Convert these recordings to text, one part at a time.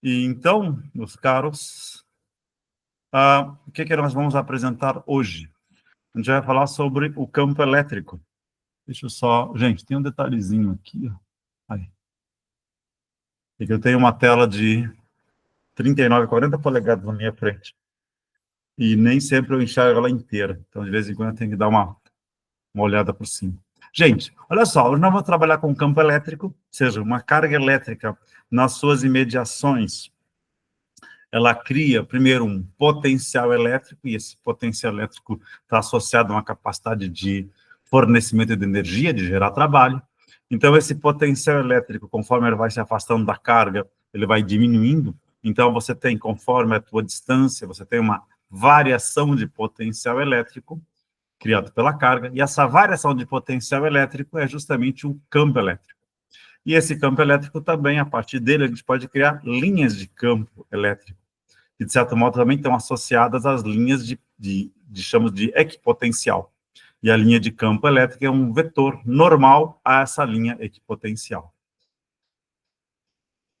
E então, meus caros, o que nós vamos apresentar hoje? A gente vai falar sobre o campo elétrico. Deixa eu só... Gente, tem um detalhezinho aqui. Aí. É que eu tenho uma tela de 39, 40 polegadas na minha frente. E nem sempre eu enxergo ela inteira. Então, de vez em quando, eu tenho que dar uma olhada por cima. Gente, olha só, nós vamos trabalhar com campo elétrico, ou seja, uma carga elétrica nas suas imediações. Ela cria, primeiro, um potencial elétrico, e esse potencial elétrico está associado a uma capacidade de fornecimento de energia, de gerar trabalho. Então, esse potencial elétrico, conforme ele vai se afastando da carga, ele vai diminuindo. Então, você tem, conforme a tua distância, você tem uma variação de potencial elétrico criado pela carga, e essa variação de potencial elétrico é justamente o campo elétrico. E esse campo elétrico também, a partir dele, a gente pode criar linhas de campo elétrico, que, de certo modo, também estão associadas às linhas chamamos de equipotencial. E a linha de campo elétrico é um vetor normal a essa linha equipotencial.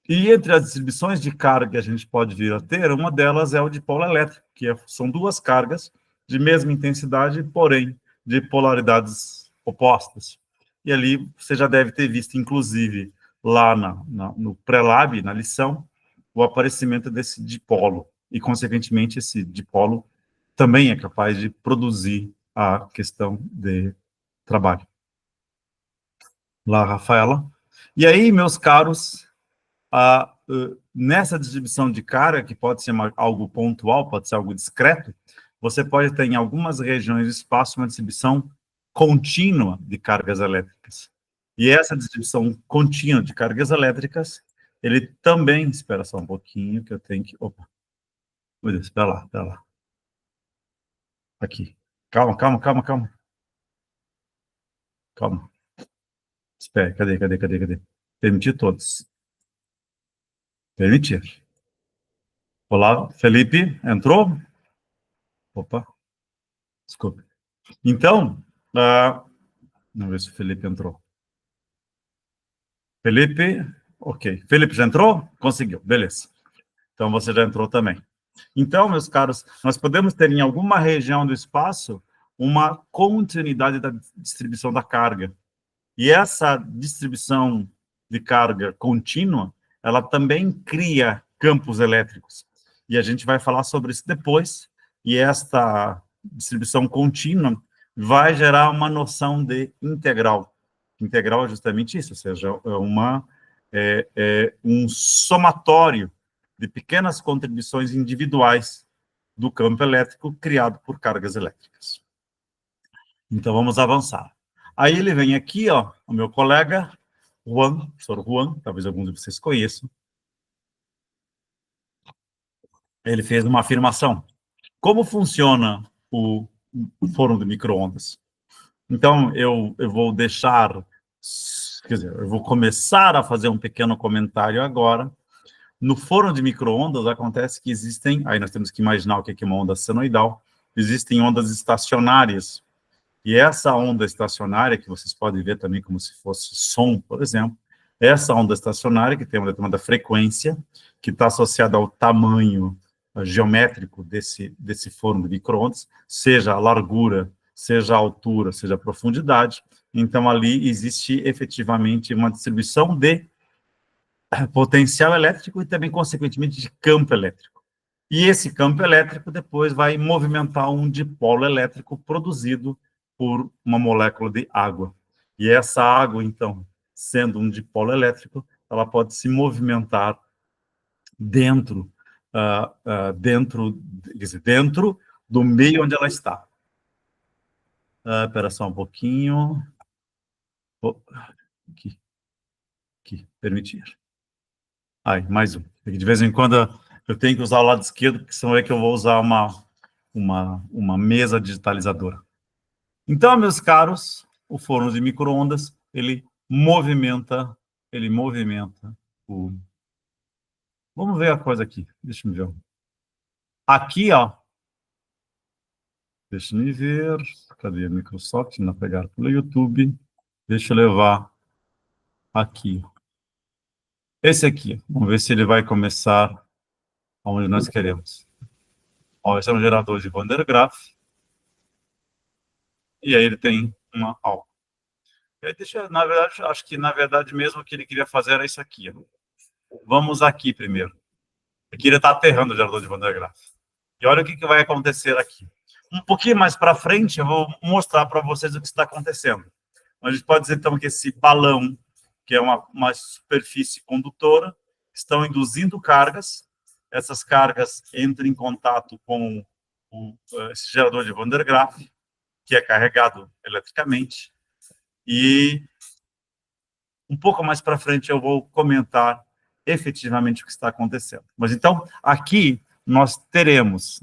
E entre as distribuições de carga que a gente pode vir a ter, uma delas é o dipolo elétrico, que são duas cargas de mesma intensidade, porém de polaridades opostas. E ali você já deve ter visto, inclusive, lá no pré-lab, na lição, o aparecimento desse dipolo. E, consequentemente, esse dipolo também é capaz de produzir a questão de trabalho. Lá, Rafaela. E aí, meus caros, nessa distribuição de carga, que pode ser algo pontual, pode ser algo discreto, você pode ter em algumas regiões do espaço uma distribuição contínua de cargas elétricas. E essa distribuição contínua de cargas elétricas, ele também... Espera só um pouquinho, que eu tenho que... Opa! Meu Deus, espera lá, espera lá. Aqui. Calma. Calma. Espera, cadê? Permitir todos. Permitir. Olá, Felipe, entrou? Opa, desculpe. Então, vamos ver se o Felipe entrou. Felipe, ok. Felipe já entrou? Conseguiu, beleza. Então, você já entrou também. Então, meus caros, nós podemos ter em alguma região do espaço uma continuidade da distribuição da carga. E essa distribuição de carga contínua, ela também cria campos elétricos. E a gente vai falar sobre isso depois. E esta distribuição contínua vai gerar uma noção de integral. Integral é justamente isso, ou seja, um somatório de pequenas contribuições individuais do campo elétrico criado por cargas elétricas. Então, vamos avançar. Aí ele vem aqui, ó, o meu colega, Juan, professor Juan, talvez alguns de vocês conheçam. Ele fez uma afirmação. Como funciona o forno de micro-ondas? Então, eu vou deixar, quer dizer, eu vou começar a fazer um pequeno comentário agora. No forno de micro-ondas acontece que existem, aí nós temos que imaginar o que é uma onda senoidal, existem ondas estacionárias. E essa onda estacionária, que vocês podem ver também como se fosse som, por exemplo, essa onda estacionária, que tem uma determinada frequência, que está associada ao tamanho geométrico desse forno de micro-ondas, seja a largura, seja a altura, seja a profundidade. Então, ali existe efetivamente uma distribuição de potencial elétrico e também, consequentemente, de campo elétrico. E esse campo elétrico depois vai movimentar um dipolo elétrico produzido por uma molécula de água. E essa água, então, sendo um dipolo elétrico, ela pode se movimentar dentro do meio onde ela está. Espera só um pouquinho. Aqui, permitir. Aí, mais um. De vez em quando eu tenho que usar o lado esquerdo, porque senão é que eu vou usar uma mesa digitalizadora. Então, meus caros, o forno de micro-ondas, ele movimenta o... Vamos ver a coisa aqui, deixa eu ver. Aqui, ó, deixa eu ver, cadê a Microsoft? Não pegar pelo YouTube, deixa eu levar aqui. Esse aqui, vamos ver se ele vai começar onde nós queremos. Ó, esse é um gerador de Van der Graaf, e aí ele tem uma aula. E aí deixa, na verdade, acho que na verdade mesmo o que ele queria fazer era isso aqui. Ó. Vamos aqui primeiro. Aqui ele está aterrando o gerador de Van der Graaf. E olha o que vai acontecer aqui. Um pouquinho mais para frente, eu vou mostrar para vocês o que está acontecendo. A gente pode dizer, então, que esse balão, que é uma superfície condutora, estão induzindo cargas. Essas cargas entram em contato com esse gerador de Van der Graaf, que é carregado eletricamente. E um pouco mais para frente eu vou comentar efetivamente o que está acontecendo. Mas então, aqui nós teremos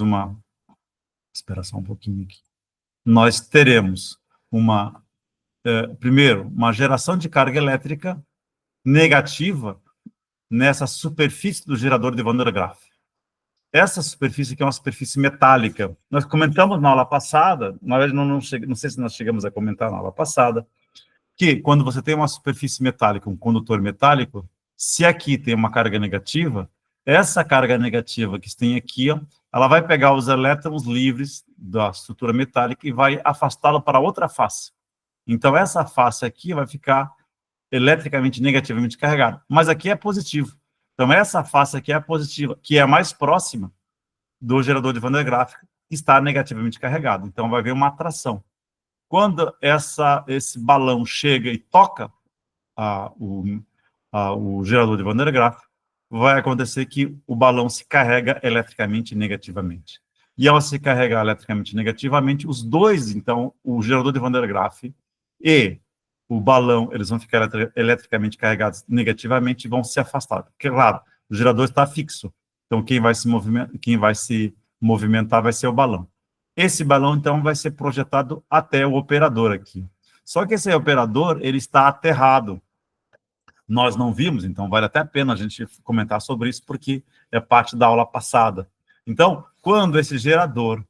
uma... Espera só um pouquinho aqui. Nós teremos primeiro, uma geração de carga elétrica negativa nessa superfície do gerador de Van der Graaf. Essa superfície aqui é uma superfície metálica. Nós comentamos na aula passada, na verdade não sei se nós chegamos a comentar na aula passada, que quando você tem uma superfície metálica, um condutor metálico, se aqui tem uma carga negativa, essa carga negativa que tem aqui, ó, ela vai pegar os elétrons livres da estrutura metálica e vai afastá-lo para outra face. Então, essa face aqui vai ficar eletricamente negativamente carregada. Mas aqui é positivo. Então, essa face aqui é a positiva, que é a mais próxima do gerador de Van der Graaf, que está negativamente carregado. Então, vai haver uma atração. Quando esse balão chega e toca o gerador de Van der Graaf, vai acontecer que o balão se carrega eletricamente negativamente. E ao se carregar eletricamente negativamente, os dois, então, o gerador de Van der Graaf e o balão, eles vão ficar eletricamente carregados negativamente e vão se afastar. Porque, claro, o gerador está fixo. Então, quem vai se movimentar vai ser o balão. Esse balão, então, vai ser projetado até o operador aqui. Só que esse operador, ele está aterrado. Nós não vimos, então vale até a pena a gente comentar sobre isso, porque é parte da aula passada. Então, quando esse gerador,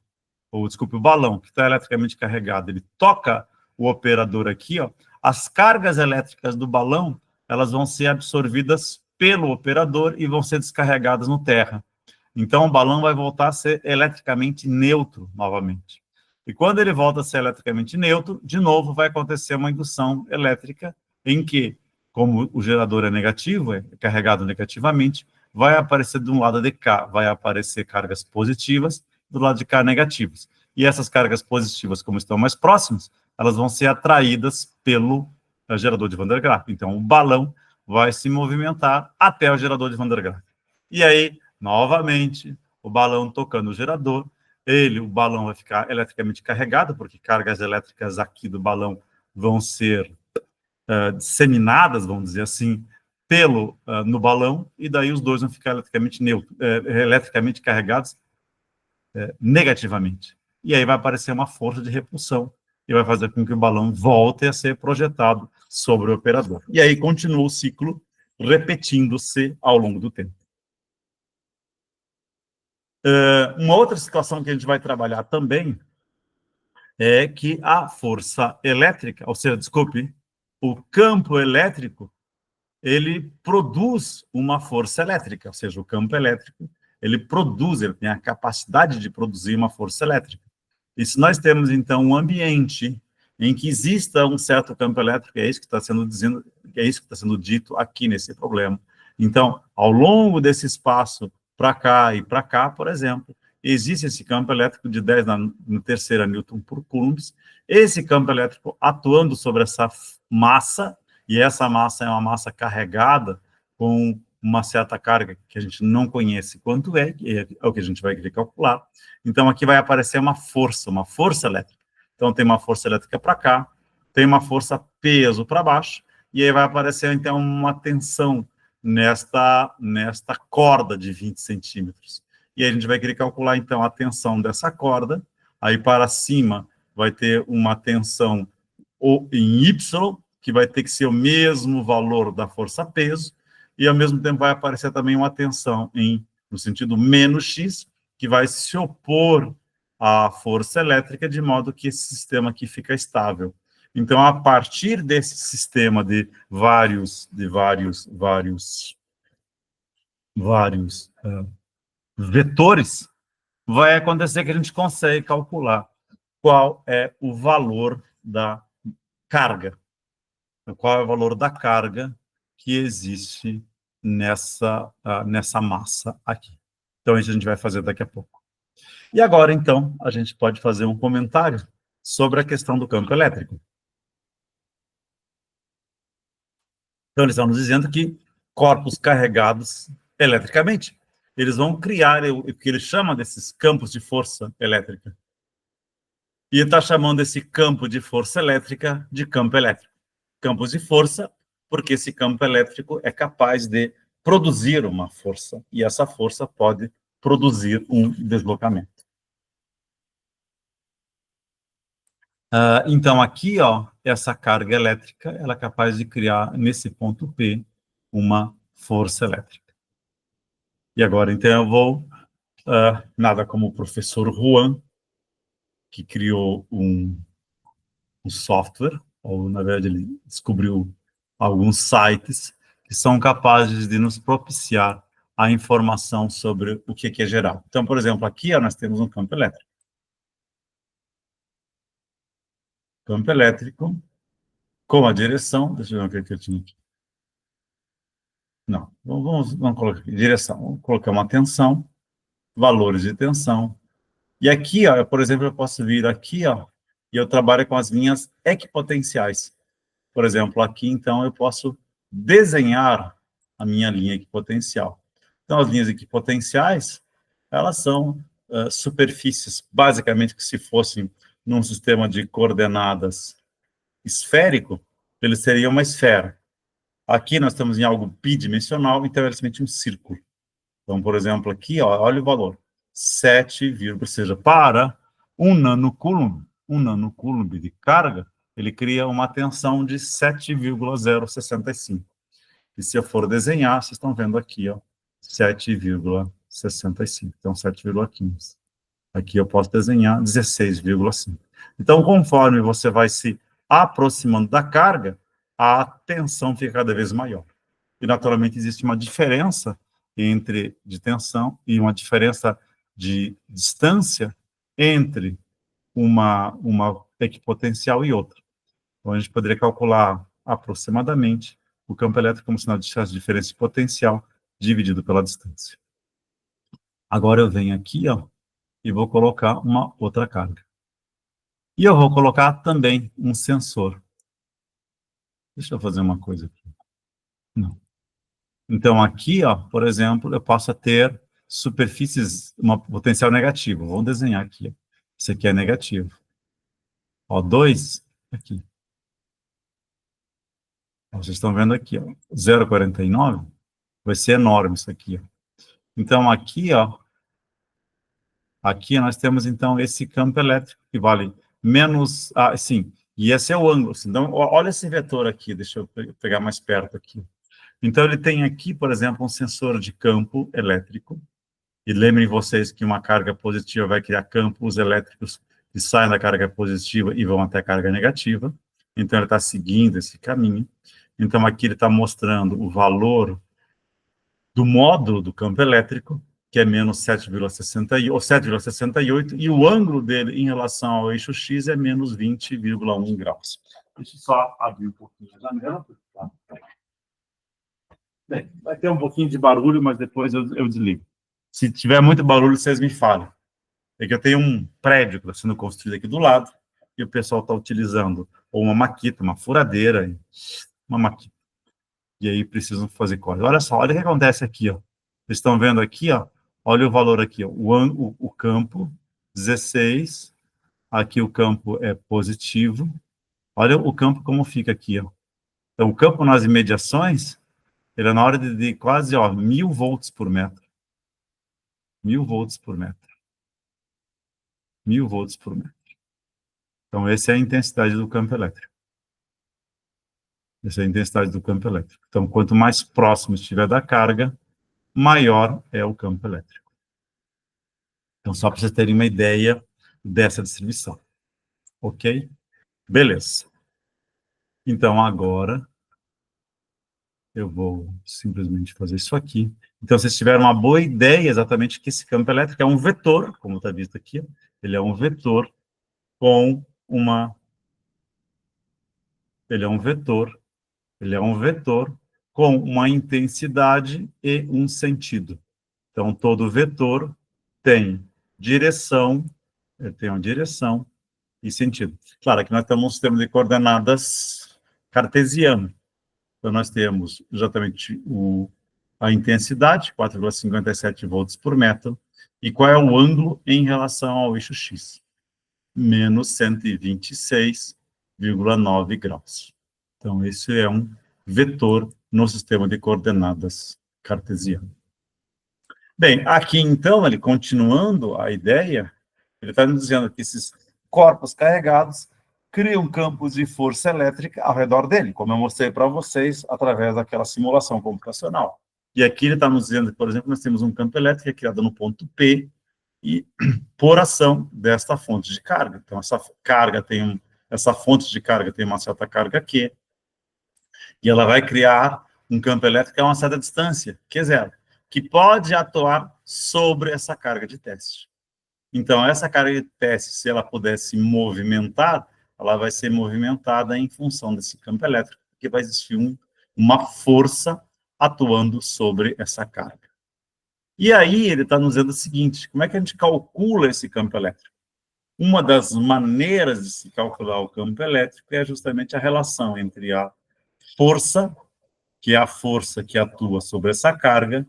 ou desculpe, o balão, que está eletricamente carregado, ele toca o operador aqui, ó, as cargas elétricas do balão, elas vão ser absorvidas pelo operador e vão ser descarregadas no terra. Então, o balão vai voltar a ser eletricamente neutro novamente. E quando ele volta a ser eletricamente neutro, de novo vai acontecer uma indução elétrica em que, como o gerador é negativo, é carregado negativamente, vai aparecer de um lado de cá, vai aparecer cargas positivas, do lado de cá negativas. E essas cargas positivas, como estão mais próximas, elas vão ser atraídas pelo gerador de Van der Graaf. Então, o balão vai se movimentar até o gerador de Van der Graaf. E aí, novamente, o balão tocando o gerador, o balão vai ficar eletricamente carregado, porque cargas elétricas aqui do balão vão ser disseminadas, vamos dizer assim, no balão, e daí os dois vão ficar eletricamente carregados negativamente. E aí vai aparecer uma força de repulsão, e vai fazer com que o balão volte a ser projetado sobre o operador. E aí continua o ciclo repetindo-se ao longo do tempo. Uma outra situação que a gente vai trabalhar também é que a força elétrica, ou seja, desculpe, o campo elétrico, ele produz uma força elétrica, ou seja, o campo elétrico, ele tem a capacidade de produzir uma força elétrica. E se nós temos, então, um ambiente em que exista um certo campo elétrico, é isso que está sendo dito aqui nesse problema. Então, ao longo desse espaço, para cá e para cá, por exemplo, existe esse campo elétrico de 10 na terceira Newton por Coulomb. Esse campo elétrico atuando sobre essa massa, e essa massa é uma massa carregada com uma certa carga que a gente não conhece quanto é o que a gente vai querer calcular. Então, aqui vai aparecer uma força elétrica. Então, tem uma força elétrica para cá, tem uma força peso para baixo, e aí vai aparecer, então, uma tensão nesta corda de 20 centímetros. E aí a gente vai querer calcular, então, a tensão dessa corda. Aí, para cima, vai ter uma tensão em Y, que vai ter que ser o mesmo valor da força-peso, e, ao mesmo tempo, vai aparecer também uma tensão no sentido menos X, que vai se opor à força elétrica, de modo que esse sistema aqui fica estável. Então, a partir desse sistema de vários vetores, vai acontecer que a gente consegue calcular qual é o valor da carga. Qual é o valor da carga que existe nessa massa aqui. Então, isso a gente vai fazer daqui a pouco. E agora, então, a gente pode fazer um comentário sobre a questão do campo elétrico. Então, eles estão nos dizendo que corpos carregados eletricamente, eles vão criar o que eles chamam desses campos de força elétrica. E está chamando esse campo de força elétrica de campo elétrico. Campos de força, porque esse campo elétrico é capaz de produzir uma força, e essa força pode produzir um deslocamento. Então, aqui, ó, essa carga elétrica, ela é capaz de criar, nesse ponto P, uma força elétrica. E agora, então, eu vou, nada como o professor Juan, que criou um software, ou, na verdade, ele descobriu alguns sites que são capazes de nos propiciar a informação sobre o que é geral. Então, por exemplo, aqui ó, nós temos um campo elétrico. Campo elétrico com a direção, deixa eu ver o que eu tinha aqui. Não, vamos colocar aqui, direção. Vamos colocar uma tensão, valores de tensão. E aqui, ó, por exemplo, eu posso vir aqui, ó, e eu trabalho com as linhas equipotenciais. Por exemplo, aqui, então, eu posso desenhar a minha linha equipotencial. Então, as linhas equipotenciais, elas são superfícies, basicamente, que se fossem num sistema de coordenadas esférico, ele seria uma esfera. Aqui nós estamos em algo bidimensional, então é simplesmente um círculo. Então, por exemplo, aqui, ó, olha o valor, 7, ou seja, para um nanocoulomb de carga, ele cria uma tensão de 7,065. E se eu for desenhar, vocês estão vendo aqui, ó, 7,65. Então, 7,15. Aqui eu posso desenhar 16,5. Então, conforme você vai se aproximando da carga, a tensão fica cada vez maior. E, naturalmente, existe uma diferença de tensão e uma diferença de distância entre uma equipotencial e outra. Então, a gente poderia calcular aproximadamente o campo elétrico como sinal de diferença de potencial dividido pela distância. Agora eu venho aqui, ó, e vou colocar uma outra carga. E eu vou colocar também um sensor. Deixa eu fazer uma coisa aqui. Não. Então, aqui, ó, por exemplo, eu posso ter superfícies, uma potencial negativo. Vamos desenhar aqui. Ó. Isso aqui é negativo. Ó, 2, aqui. Ó, vocês estão vendo aqui, ó, 0,49. Vai ser enorme isso aqui. Ó. Então, aqui, ó, aqui nós temos, então, esse campo elétrico, que vale menos... sim, e esse é o ângulo. Então, olha esse vetor aqui, deixa eu pegar mais perto aqui. Então, ele tem aqui, por exemplo, um sensor de campo elétrico. E lembrem vocês que uma carga positiva vai criar campos elétricos que saem da carga positiva e vão até a carga negativa. Então, ele está seguindo esse caminho. Então, aqui ele está mostrando o valor do módulo do campo elétrico, que é menos 7,68, e o ângulo dele em relação ao eixo X é menos 20,1 graus. Deixa eu só abrir um pouquinho a janela. Tá? Bem, vai ter um pouquinho de barulho, mas depois eu desligo. Se tiver muito barulho, vocês me falam. É que eu tenho um prédio que está sendo construído aqui do lado, e o pessoal está utilizando ou uma maquita, uma furadeira, uma maquita. E aí precisam fazer corte. Olha só, olha o que acontece aqui, ó. Vocês estão vendo aqui, ó. Olha o valor aqui, ó. O campo, 16. Aqui o campo é positivo. Olha o campo como fica aqui, ó. Então, o campo nas imediações, ele é na hora de quase, ó, 1000 volts por metro. 1000 volts por metro. 1000 volts por metro. Então, essa é a intensidade do campo elétrico. Essa é a intensidade do campo elétrico. Então, quanto mais próximo estiver da carga, maior é o campo elétrico. Então, só para vocês terem uma ideia dessa distribuição. Ok? Beleza. Então, agora, eu vou simplesmente fazer isso aqui. Então, vocês tiveram uma boa ideia exatamente que esse campo elétrico é um vetor, como está visto aqui, ele é um vetor com uma... Ele é um vetor, ele é um vetor com uma intensidade e um sentido. Então, todo vetor tem direção, ele tem uma direção e sentido. Claro que nós temos um sistema de coordenadas cartesiano. Então, nós temos exatamente a intensidade, 4,57 volts por metro, e qual é o ângulo em relação ao eixo x? Menos 126,9 graus. Então, esse é um vetor no sistema de coordenadas cartesiano. Bem, aqui então, ele continuando a ideia, ele está nos dizendo que esses corpos carregados criam campos de força elétrica ao redor dele, como eu mostrei para vocês através daquela simulação computacional. E aqui ele está nos dizendo que, por exemplo, nós temos um campo elétrico que é criado no ponto P e por ação desta fonte de carga. Então, essa fonte de carga tem uma certa carga Q, e ela vai criar um campo elétrico a uma certa distância, Q0, que pode atuar sobre essa carga de teste. Então, essa carga de teste, se ela puder se movimentar, ela vai ser movimentada em função desse campo elétrico, porque vai existir uma força atuando sobre essa carga. E aí, ele está nos dizendo o seguinte, como é que a gente calcula esse campo elétrico? Uma das maneiras de se calcular o campo elétrico é justamente a relação entre a força, que é a força que atua sobre essa carga,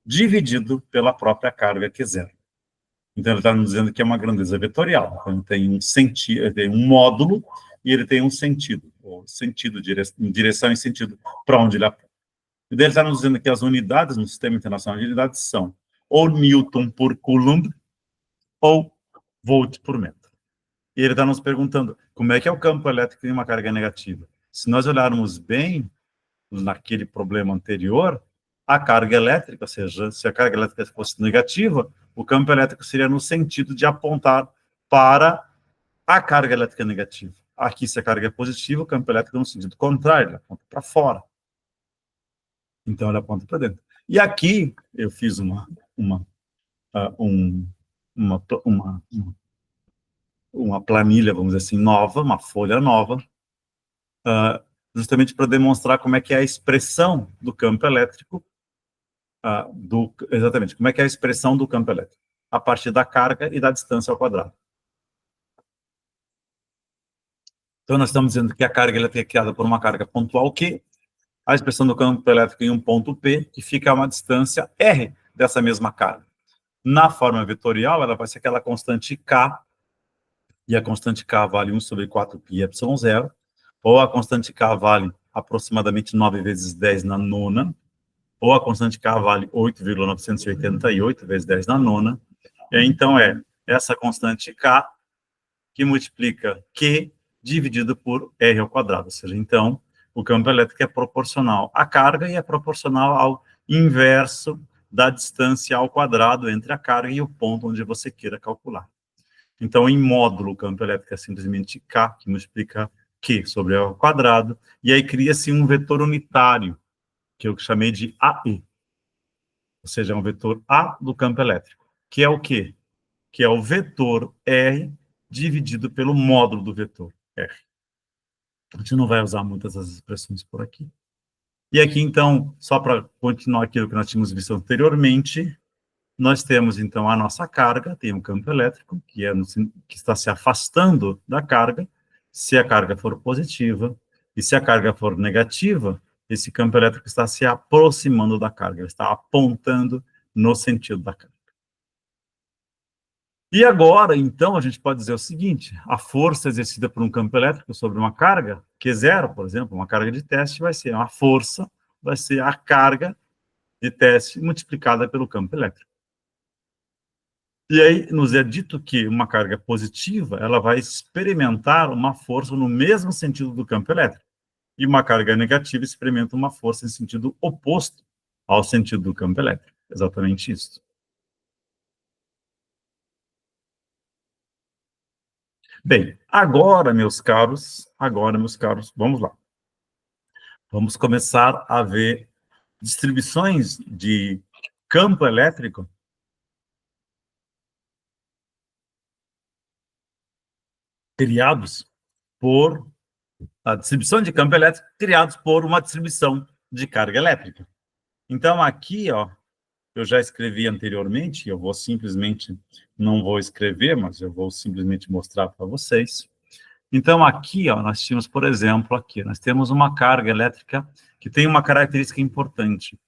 dividido pela própria carga Q0. Então, ele está nos dizendo que é uma grandeza vetorial. Então, ele tem um sentido, tem um módulo e ele tem um sentido, ou sentido, direção e sentido para onde ele aponta. E daí ele está nos dizendo que as unidades no Sistema Internacional de Unidades são ou Newton por Coulomb ou Volt por metro. E ele está nos perguntando como é que é o campo elétrico em uma carga negativa. Se nós olharmos bem naquele problema anterior, a carga elétrica, ou seja, se a carga elétrica fosse negativa, o campo elétrico seria no sentido de apontar para a carga elétrica negativa. Aqui, se a carga é positiva, o campo elétrico é no sentido contrário, ele aponta para fora. Então, ele aponta para dentro. E aqui, eu fiz uma planilha, vamos dizer assim, nova, uma folha nova, justamente para demonstrar como é que é a expressão do campo elétrico, exatamente, como é que é a expressão do campo elétrico, a partir da carga e da distância ao quadrado. Então, nós estamos dizendo que a carga elétrica é criada por uma carga pontual Q, a expressão do campo elétrico em um ponto P, que fica a uma distância R dessa mesma carga. Na forma vetorial, ela vai ser aquela constante K, e a constante K vale 1 sobre 4πε0, ou a constante K vale aproximadamente 9 vezes 10 na nona, ou a constante K vale 8,988 vezes 10 na nona. E então, é essa constante K que multiplica Q dividido por R ao quadrado. Ou seja, então, o campo elétrico é proporcional à carga e é proporcional ao inverso da distância ao quadrado entre a carga e o ponto onde você queira calcular. Então, em módulo, o campo elétrico é simplesmente K, que multiplica Q sobre R ao quadrado, e aí cria-se um vetor unitário, que eu chamei de AE. Ou seja, é um vetor A do campo elétrico, que é o quê? Que é o vetor R dividido pelo módulo do vetor R. A gente não vai usar muitas das expressões por aqui. E aqui, então, só para continuar aquilo que nós tínhamos visto anteriormente, nós temos, então, a nossa carga, tem um campo elétrico, que está se afastando da carga. Se a carga for positiva, e se a carga for negativa, esse campo elétrico está se aproximando da carga, ele está apontando no sentido da carga. E agora, então, a gente pode dizer o seguinte, a força exercida por um campo elétrico sobre uma carga, Q0, por exemplo, uma carga de teste, vai ser a força, vai ser a carga de teste multiplicada pelo campo elétrico. E aí nos é dito que uma carga positiva, ela vai experimentar uma força no mesmo sentido do campo elétrico. E uma carga negativa experimenta uma força em sentido oposto ao sentido do campo elétrico. Exatamente isso. Bem, agora, meus caros, vamos lá. vamos começar a ver distribuições de campo elétrico criados por a distribuição de campo elétrico criados por uma distribuição de carga elétrica. Então, aqui, ó, eu já escrevi anteriormente, eu vou simplesmente, não vou escrever, mas eu vou simplesmente mostrar para vocês. Então, aqui, ó, nós tínhamos, por exemplo, aqui, nós temos uma carga elétrica que tem uma característica importante.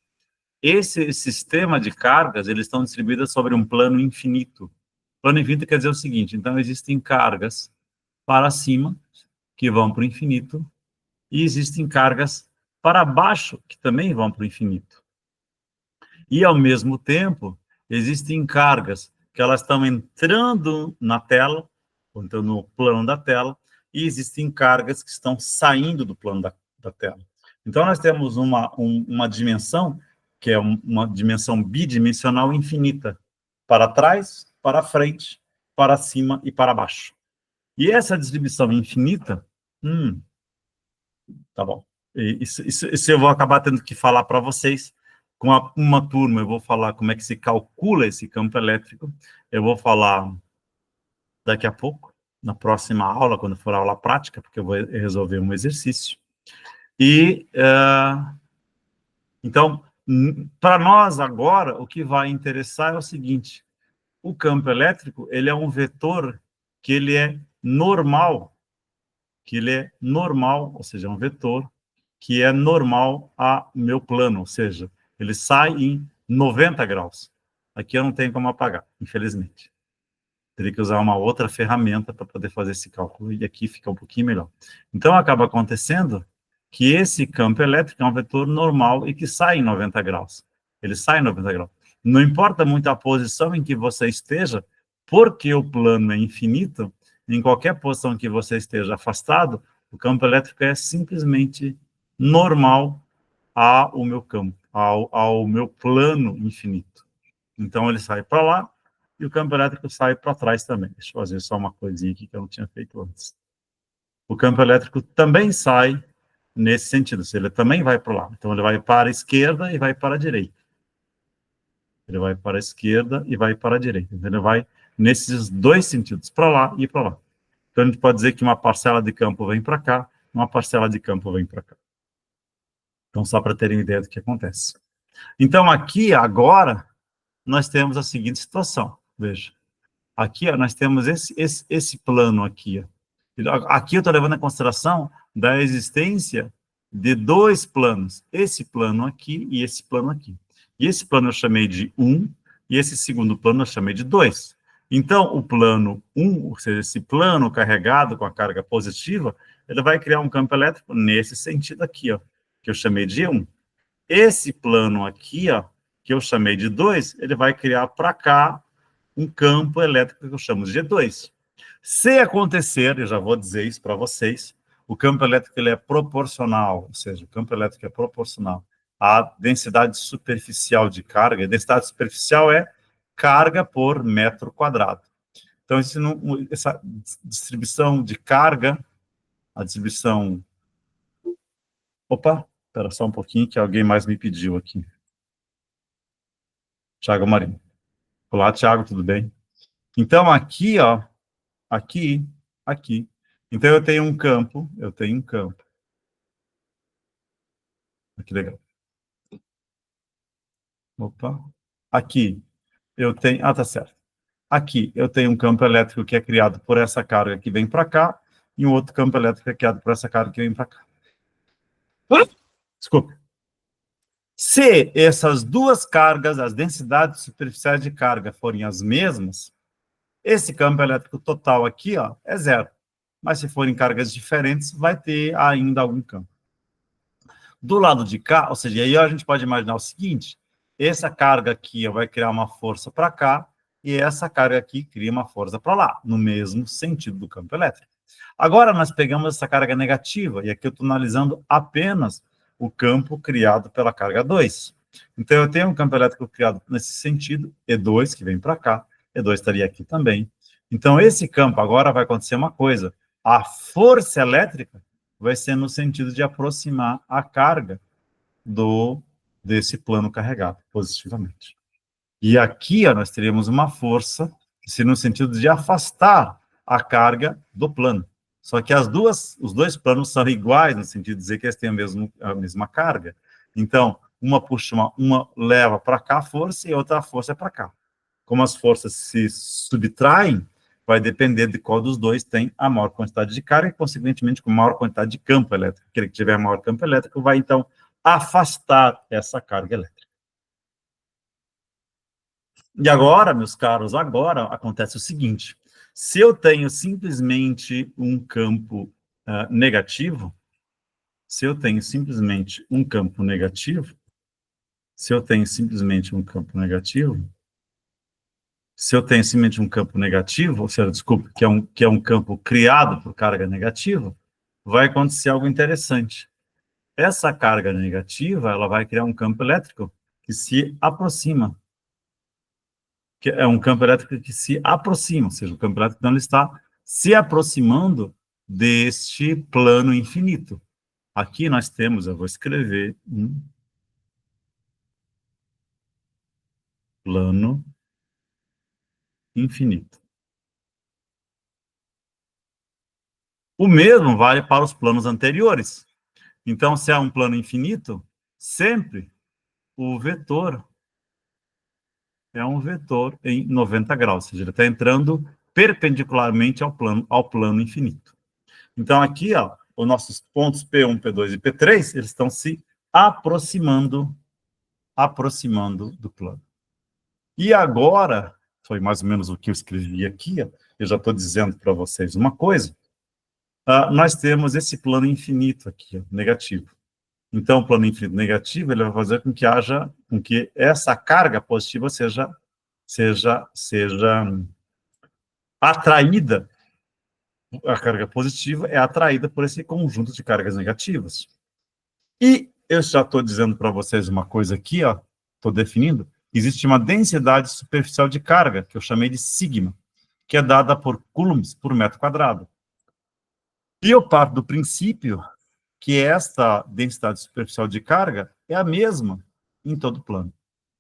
Esse sistema de cargas, eles estão distribuídas sobre um plano infinito. Plano infinito quer dizer o seguinte, então existem cargas para cima, que vão para o infinito, e existem cargas para baixo, que também vão para o infinito. E, ao mesmo tempo, existem cargas que elas estão entrando na tela, ou então no plano da tela, e existem cargas que estão saindo do plano da tela. Então, nós temos uma dimensão, que é uma dimensão bidimensional infinita, para trás, para frente, para cima e para baixo. E essa distribuição infinita, tá bom. Isso eu vou acabar tendo que falar para vocês. Com uma turma, eu vou falar como é que se calcula esse campo elétrico. Eu vou falar daqui a pouco, na próxima aula, quando for a aula prática, porque eu vou resolver um exercício. E, então, para nós agora, o que vai interessar é o seguinte: o campo elétrico, ele é um vetor que ele é normal, ou seja, é um vetor que é normal a meu plano, ou seja, ele sai em 90 graus. Aqui eu não tenho como apagar, infelizmente. Teria que usar uma outra ferramenta para poder fazer esse cálculo, e aqui fica um pouquinho melhor. Então, acaba acontecendo que esse campo elétrico é um vetor normal e que sai em 90 graus. Ele sai em 90 graus. Não importa muito a posição em que você esteja, porque o plano é infinito, em qualquer posição que você esteja afastado, o campo elétrico é simplesmente normal ao meu campo, ao meu plano infinito. Então, ele sai para lá e o campo elétrico sai para trás também. Deixa eu fazer só uma coisinha aqui que eu não tinha feito antes. O campo elétrico também sai nesse sentido, ele também vai para lá. Então, ele vai para a esquerda e vai para a direita. Ele vai para a esquerda e vai para a direita. Então, ele vai nesses dois sentidos, para lá e para lá. Então, a gente pode dizer que uma parcela de campo vem para cá, uma parcela de campo vem para cá. Então, só para terem ideia do que acontece. Então, aqui, agora, nós temos a seguinte situação. Veja. Aqui, ó, nós temos esse plano aqui. Ó. Aqui eu estou levando em consideração da existência de dois planos. Esse plano aqui e esse plano aqui. E esse plano eu chamei de 1, e esse segundo plano eu chamei de 2. Então, o plano 1, ou seja, esse plano carregado com a carga positiva, ele vai criar um campo elétrico nesse sentido aqui, ó, que eu chamei de 1. Esse plano aqui, ó, que eu chamei de 2, ele vai criar para cá um campo elétrico que eu chamo de G2. Se acontecer, eu já vou dizer isso para vocês, o campo elétrico ele é proporcional, ou seja, o campo elétrico é proporcional à densidade superficial de carga. A densidade superficial é carga por metro quadrado. Então, essa distribuição de carga, a distribuição... Opa, espera só um pouquinho que alguém mais me pediu aqui. Thiago Marinho. Olá, Thiago, tudo bem? Então, aqui, ó, aqui. Então, eu tenho um campo. Que legal. Opa. Aqui, eu tenho... Ah, tá certo. Aqui, eu tenho um campo elétrico que é criado por essa carga que vem para cá, e um outro campo elétrico que é criado por essa carga que vem para cá. Desculpa. Se essas duas cargas, as densidades superficiais de carga, forem as mesmas, esse campo elétrico total aqui, ó, é zero. Mas se forem cargas diferentes, vai ter ainda algum campo. Do lado de cá, ou seja, aí a gente pode imaginar o seguinte: essa carga aqui vai criar uma força para cá, e essa carga aqui cria uma força para lá, no mesmo sentido do campo elétrico. Agora nós pegamos essa carga negativa, e aqui eu estou analisando apenas o campo criado pela carga 2. Então eu tenho um campo elétrico criado nesse sentido, E2, que vem para cá, E2 estaria aqui também. Então esse campo agora vai acontecer uma coisa: a força elétrica vai ser no sentido de aproximar a carga desse plano carregado positivamente. E aqui, ó, nós teríamos uma força que seria no sentido de afastar a carga do plano. Só que os dois planos são iguais, no sentido de dizer que eles têm a mesma carga. Então, uma puxa uma leva para cá a força e a outra força é para cá. Como as forças se subtraem, vai depender de qual dos dois tem a maior quantidade de carga e, consequentemente, com maior quantidade de campo elétrico. Aquele que tiver maior campo elétrico vai, então, afastar essa carga elétrica. E agora, meus caros, agora acontece o seguinte: se eu tenho simplesmente um campo negativo, se eu tenho simplesmente um campo negativo, se eu tenho simplesmente um campo negativo, se eu tenho simplesmente um campo negativo, ou seja, desculpe, que é um campo criado por carga negativa, vai acontecer algo interessante. Essa carga negativa, ela vai criar um campo elétrico que se aproxima, que é um campo elétrico que se aproxima, ou seja, o campo elétrico não está se aproximando deste plano infinito. Aqui nós temos, eu vou escrever um plano infinito. O mesmo vale para os planos anteriores. Então, se é um plano infinito, sempre o vetor é um vetor em 90 graus, ou seja, ele está entrando perpendicularmente ao plano infinito. Então, aqui, ó, os nossos pontos P1, P2 e P3, eles estão se aproximando do plano. E agora, foi mais ou menos o que eu escrevi aqui, ó, eu já estou dizendo para vocês uma coisa, nós temos esse plano infinito aqui, ó, negativo. Então, o plano infinito negativo, ele vai fazer com que essa carga positiva seja atraída, a carga positiva é atraída por esse conjunto de cargas negativas. E eu já estou dizendo para vocês uma coisa aqui, ó, estou definindo, existe uma densidade superficial de carga, que eu chamei de sigma, que é dada por coulombs por metro quadrado. E eu parto do princípio que esta densidade superficial de carga é a mesma em todo o plano.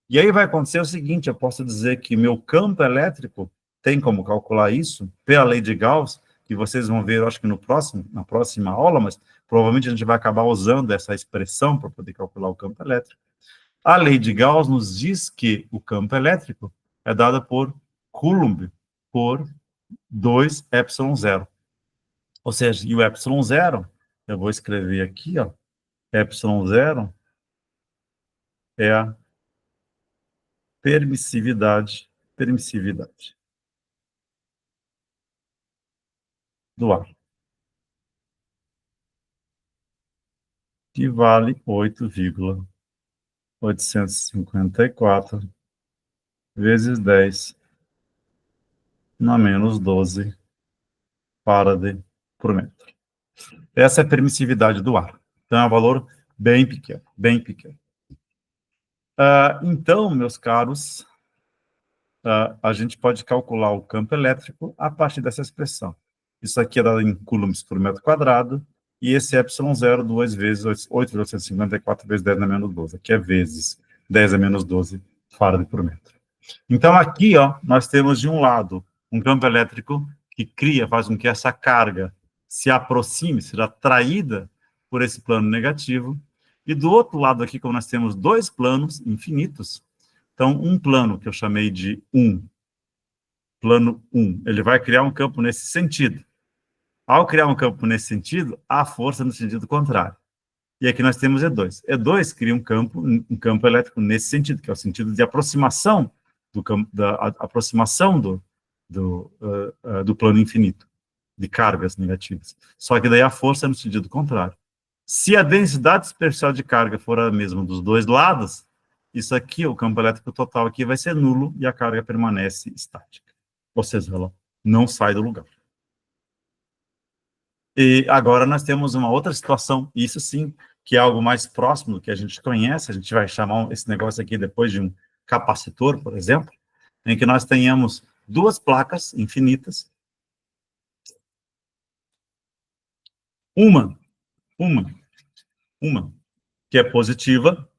E aí vai acontecer o seguinte, eu posso dizer que meu campo elétrico, tem como calcular isso, pela lei de Gauss, que vocês vão ver, eu acho que na próxima aula, mas provavelmente a gente vai acabar usando essa expressão para poder calcular o campo elétrico. A lei de Gauss nos diz que o campo elétrico é dado por Coulomb por 2 epsilon zero. Ou seja, e o epsilon zero, eu vou escrever aqui, ó, epsilon zero é a permissividade do ar, que vale 8,854 vezes 10 na menos 12 Faraday por metro. Essa é a permissividade do ar. Então, é um valor bem pequeno, bem pequeno. Então, meus caros, a gente pode calcular o campo elétrico a partir dessa expressão. Isso aqui é dado em coulombs por metro quadrado, e esse epsilon zero, 2 vezes 8,854 vezes 10 na menos 12, que é vezes 10 a menos 12 Faraday por metro. Então, aqui, ó, nós temos, de um lado, um campo elétrico que faz com que essa carga se aproxime, seja atraída por esse plano negativo, e do outro lado aqui, como nós temos dois planos infinitos, então, um plano que eu chamei de plano 1, ele vai criar um campo nesse sentido. Ao criar um campo nesse sentido, há força no sentido contrário. E aqui nós temos E2. E2 cria um campo elétrico nesse sentido, que é o sentido de aproximação do plano infinito, de cargas negativas. Só que daí a força é no sentido contrário. Se a densidade superficial de carga for a mesma dos dois lados, isso aqui, o campo elétrico total aqui, vai ser nulo e a carga permanece estática. Ou seja, ela não sai do lugar. E agora nós temos uma outra situação, isso sim, que é algo mais próximo do que a gente conhece, a gente vai chamar esse negócio aqui depois de um capacitor, por exemplo, em que nós tenhamos duas placas infinitas, uma uma que é positiva.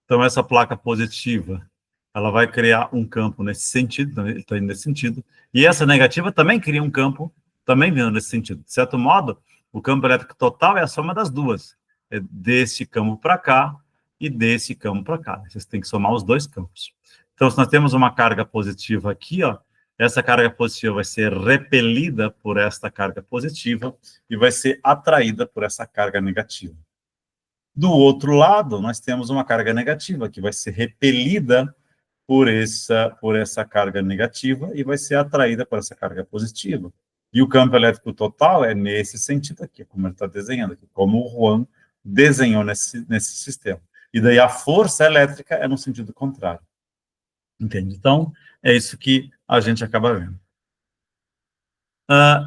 Então, essa placa positiva, ela vai criar um campo nesse sentido, está indo nesse sentido, e essa negativa também cria um campo, também vindo nesse sentido. De certo modo, o campo elétrico total é a soma das duas, é desse campo para cá e desse campo para cá. Vocês têm que somar os dois campos. Então, se nós temos uma carga positiva aqui, ó, essa carga positiva vai ser repelida por esta carga positiva e vai ser atraída por essa carga negativa. Do outro lado, nós temos uma carga negativa, que vai ser repelida por essa carga negativa e vai ser atraída por essa carga positiva. E o campo elétrico total é nesse sentido aqui, como ele está desenhando aqui, como o Juan desenhou nesse sistema. E daí a força elétrica é no sentido contrário. Entende? Então, é isso que a gente acaba vendo.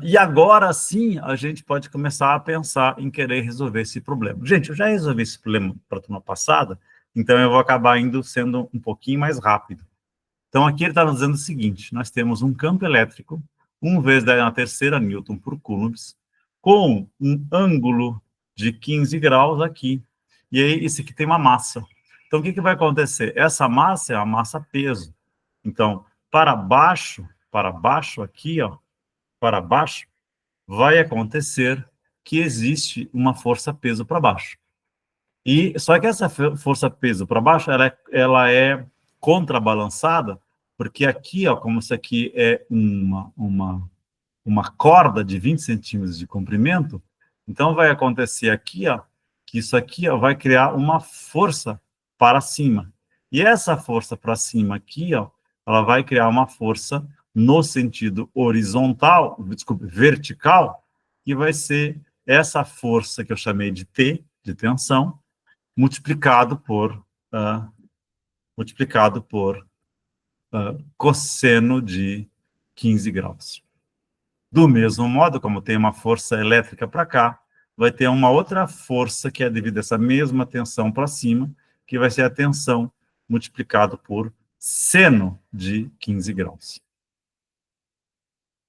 E agora sim, a gente pode começar a pensar em querer resolver esse problema. Gente, eu já resolvi esse problema para a turma passada, então eu vou acabar indo sendo um pouquinho mais rápido. Então, aqui ele está nos dizendo o seguinte, nós temos um campo elétrico, 1 vezes 10 na terceira Newton por Coulomb, com um ângulo de 15 graus aqui. E aí, esse aqui tem uma massa. Então, o que vai acontecer? Essa massa é a massa peso. Então, para baixo aqui, ó, para baixo, vai acontecer que existe uma força-peso para baixo. E só que essa força-peso para baixo, ela é contrabalançada, porque aqui, ó, como isso aqui é uma corda de 20 centímetros de comprimento, então vai acontecer aqui, ó, que isso aqui, ó, vai criar uma força para cima. E essa força para cima aqui, ó, ela vai criar uma força no sentido horizontal, desculpe, vertical, que vai ser essa força que eu chamei de T, de tensão, multiplicado por cosseno de 15 graus. Do mesmo modo, como tem uma força elétrica para cá, vai ter uma outra força que é devido a essa mesma tensão para cima, que vai ser a tensão multiplicado por seno de 15 graus.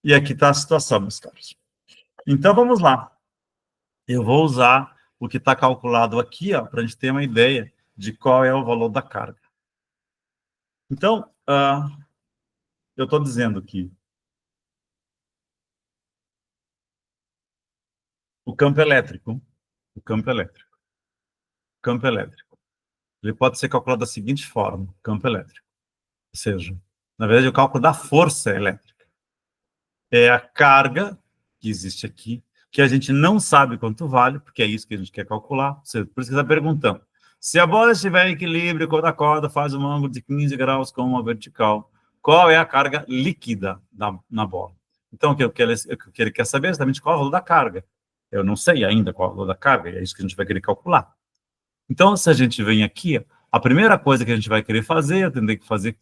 E aqui está a situação, meus caros. Então, vamos lá. Eu vou usar o que está calculado aqui, para a gente ter uma ideia de qual é o valor da carga. Então, eu estou dizendo que o campo elétrico, ele pode ser calculado da seguinte forma, campo elétrico. Ou seja, na verdade, o cálculo da força elétrica. É a carga que existe aqui, que a gente não sabe quanto vale, porque é isso que a gente quer calcular. Por isso que está perguntando. Se a bola estiver em equilíbrio, quando a corda faz um ângulo de 15 graus com uma vertical, qual é a carga líquida na bola? Então, o que ele quer saber é exatamente qual é o valor da carga. Eu não sei ainda qual é o valor da carga, é isso que a gente vai querer calcular. Então, se a gente vem aqui, a primeira coisa que a gente vai querer fazer, tem que fazer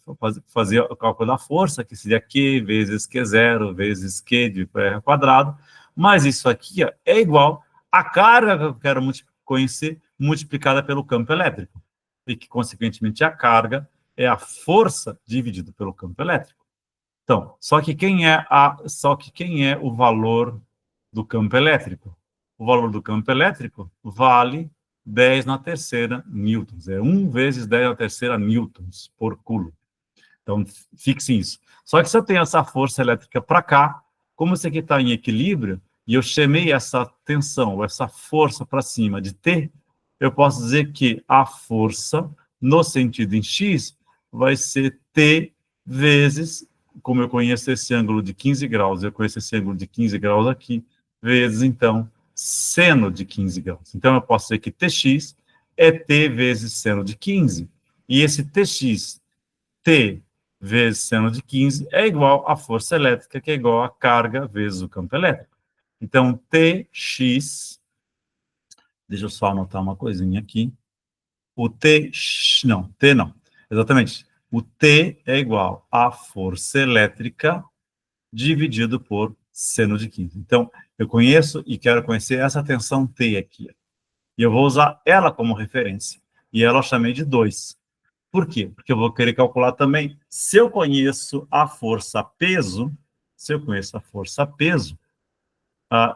o cálculo da força, que seria Q vezes Q0 vezes Q de πr quadrado, mas isso aqui é igual à carga que eu quero conhecer, multiplicada pelo campo elétrico, e que, consequentemente, a carga é a força dividido pelo campo elétrico. Então, só que quem é o valor do campo elétrico? O valor do campo elétrico vale 10 na terceira newtons. É 1 vezes 10 na terceira newtons por Coulomb. Então, fixe isso. Só que se eu tenho essa força elétrica para cá, como isso aqui está em equilíbrio, e eu chamei essa tensão, essa força para cima de T, eu posso dizer que a força, no sentido em X, vai ser T vezes, como eu conheço esse ângulo de 15 graus, eu conheço esse ângulo de 15 graus aqui, vezes, então, seno de 15 graus. Então, eu posso dizer que Tx é T vezes seno de 15. E esse Tx, T vezes seno de 15, é igual à força elétrica, que é igual à carga vezes o campo elétrico. Então, Tx, deixa eu só anotar uma coisinha aqui. O T não, exatamente. O T é igual à força elétrica dividido por seno de 15. Então, eu conheço e quero conhecer essa tensão T aqui. E eu vou usar ela como referência. E ela eu chamei de 2. Por quê? Porque eu vou querer calcular também, se eu conheço a força-peso,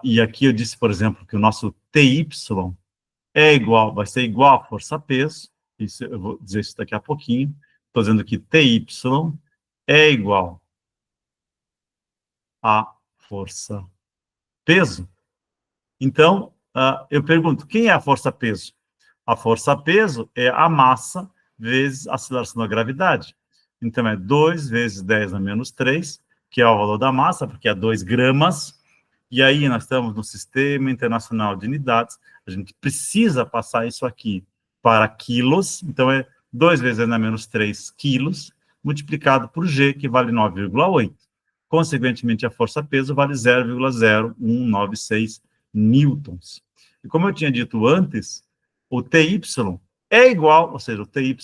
e aqui eu disse, por exemplo, que o nosso TY vai ser igual à força-peso, isso eu vou dizer isso daqui a pouquinho, estou dizendo que TY é igual à força-peso. Então, eu pergunto, quem é a força-peso? A força-peso é a massa vezes a aceleração da gravidade. Então, é 2 vezes 10 a menos 3, que é o valor da massa, porque é 2 gramas. E aí, nós estamos no Sistema Internacional de Unidades, a gente precisa passar isso aqui para quilos, então é 2 vezes 10 a menos 3 quilos, multiplicado por G, que vale 9,8. Consequentemente, a força-peso vale 0,0196 newtons. E como eu tinha dito antes, o TY é igual, ou seja, o TY,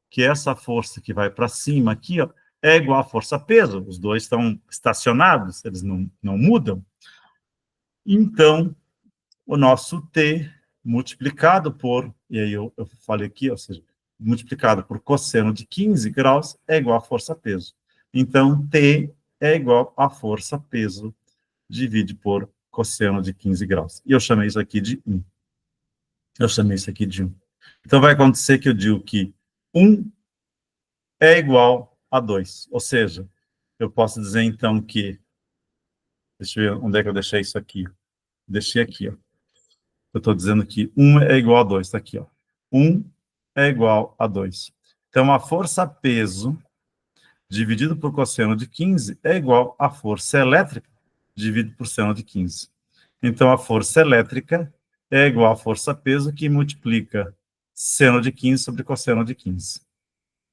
que é essa força que vai para cima aqui, ó, é igual à força-peso. Os dois estão estacionados, eles não mudam. Então, o nosso T multiplicado por, e aí eu falei aqui, ou seja, multiplicado por cosseno de 15 graus é igual a força-peso. Então, T é igual a força-peso divide por cosseno de 15 graus. E eu chamei isso aqui de 1. Eu chamei isso aqui de 1. Então, vai acontecer que eu digo que 1 é igual a 2. Ou seja, eu posso dizer, então, que... Deixa eu ver onde é que eu deixei isso aqui. Deixei aqui, ó. Eu estou dizendo que 1 é igual a 2. Está aqui, ó. 1 é igual a 2. Então, a força-peso dividido por cosseno de 15 é igual à força elétrica dividido por seno de 15. Então, a força elétrica é igual à força-peso, que multiplica seno de 15 sobre cosseno de 15.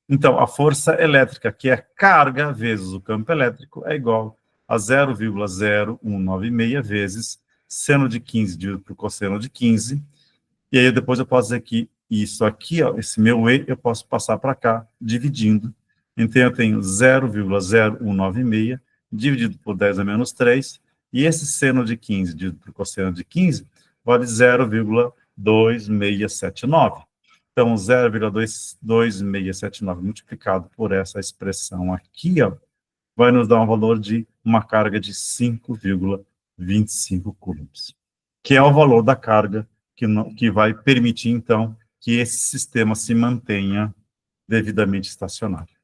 Então, a força elétrica, que é carga vezes o campo elétrico, é igual a 0,0196 vezes seno de 15 dividido por cosseno de 15. E aí, depois eu posso dizer que isso aqui, ó, esse meu E, eu posso passar para cá, dividindo. Então, eu tenho 0,0196 dividido por 10 a menos 3, e esse seno de 15 dividido por cosseno de 15 vale 0,2679. Então, 0,2679 multiplicado por essa expressão aqui, ó, vai nos dar um valor de uma carga de 5,25 coulombs, que é o valor da carga que vai permitir, então, que esse sistema se mantenha devidamente estacionário,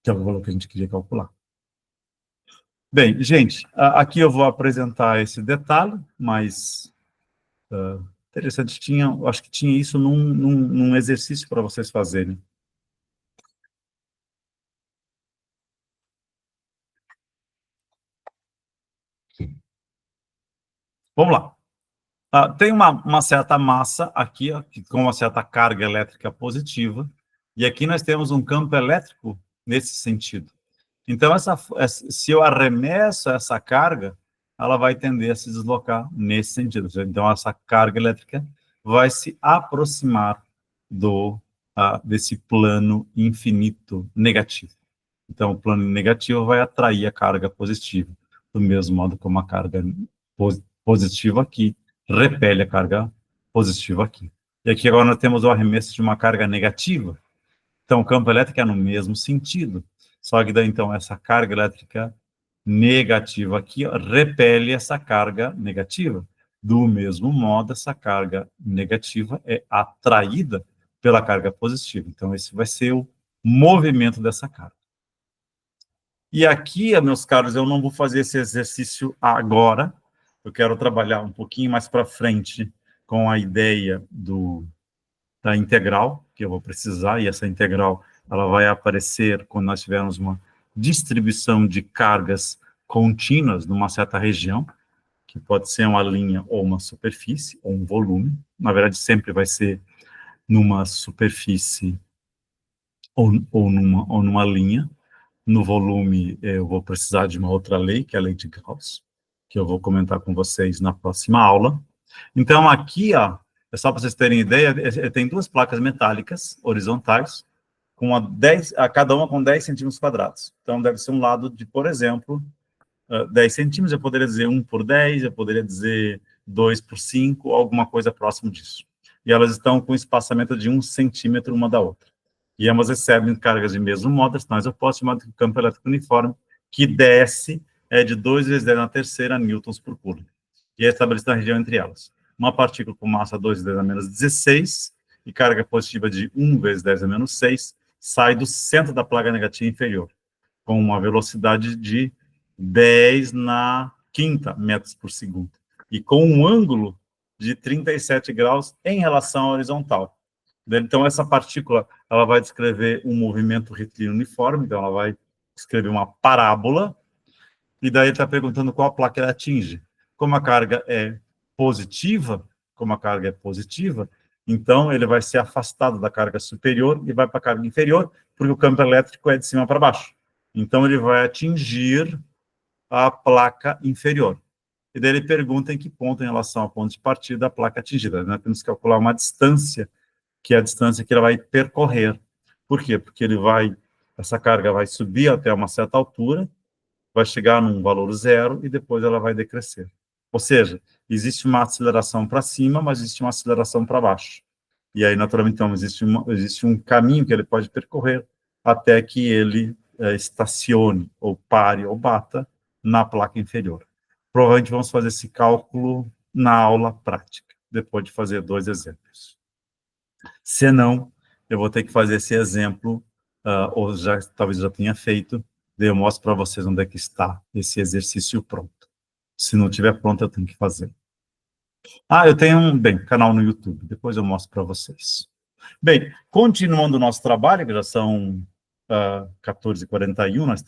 que é o valor que a gente queria calcular. Bem, gente, aqui eu vou apresentar esse detalhe, mas interessante, acho que tinha isso num exercício para vocês fazerem. Vamos lá. Tem uma certa massa aqui, ó, com uma certa carga elétrica positiva, e aqui nós temos um campo elétrico nesse sentido. Então, se eu arremesso essa carga, ela vai tender a se deslocar nesse sentido. Então, essa carga elétrica vai se aproximar desse plano infinito negativo. Então, o plano negativo vai atrair a carga positiva, do mesmo modo como a carga positiva aqui repele a carga positiva aqui. E aqui agora nós temos o arremesso de uma carga negativa. Então, o campo elétrico é no mesmo sentido. Só que daí, então, essa carga elétrica negativa aqui, ó, repele essa carga negativa. Do mesmo modo, essa carga negativa é atraída pela carga positiva. Então, esse vai ser o movimento dessa carga. E aqui, meus caros, eu não vou fazer esse exercício agora. Eu quero trabalhar um pouquinho mais para frente com a ideia da integral, que eu vou precisar, e essa integral ela vai aparecer quando nós tivermos uma distribuição de cargas contínuas numa certa região, que pode ser uma linha ou uma superfície, ou um volume. Na verdade, sempre vai ser numa superfície ou numa linha. No volume, eu vou precisar de uma outra lei, que é a lei de Gauss, que eu vou comentar com vocês na próxima aula. Então, aqui, ó, é só para vocês terem ideia, tem duas placas metálicas horizontais, cada uma com 10 centímetros quadrados. Então, deve ser um lado de, por exemplo, 10 centímetros, eu poderia dizer 1 por 10, eu poderia dizer 2 por 5, alguma coisa próximo disso. E elas estão com espaçamento de 1 centímetro uma da outra. E ambas recebem cargas de mesmo modo, nós eu posso chamar de campo elétrico uniforme, que desce de 2 vezes 10 na terceira newtons por coulomb. e é estabelecida a região entre elas. Uma partícula com massa 2 vezes a menos 16 e carga positiva de 1 vezes 10 a menos 6 sai do centro da placa negativa inferior, com uma velocidade de 10 na quinta metros por segundo, e com um ângulo de 37 graus em relação à horizontal. Então, essa partícula, ela vai descrever um movimento retilíneo uniforme, então ela vai escrever uma parábola, e daí ele está perguntando qual placa ela atinge. Como a carga é positiva, então ele vai ser afastado da carga superior e vai para a carga inferior, porque o campo elétrico é de cima para baixo. Então ele vai atingir a placa inferior. E daí ele pergunta em que ponto, em relação ao ponto de partida, da placa atingida. Nós temos que calcular uma distância, que é a distância que ela vai percorrer. Por quê? Porque essa carga vai subir até uma certa altura, vai chegar num valor zero e depois ela vai decrescer. Ou seja, existe uma aceleração para cima, mas existe uma aceleração para baixo. E aí, naturalmente, então, existe um caminho que ele pode percorrer até que ele estacione, ou pare, ou bata na placa inferior. Provavelmente vamos fazer esse cálculo na aula prática, depois de fazer 2 exemplos. Se não, eu vou ter que fazer esse exemplo, ou talvez já tenha feito, daí eu mostro para vocês onde é que está esse exercício pronto. Se não estiver pronto, eu tenho que fazer. Eu tenho um canal no YouTube, depois eu mostro para vocês. Bem, continuando o nosso trabalho, que já são 14h41, nós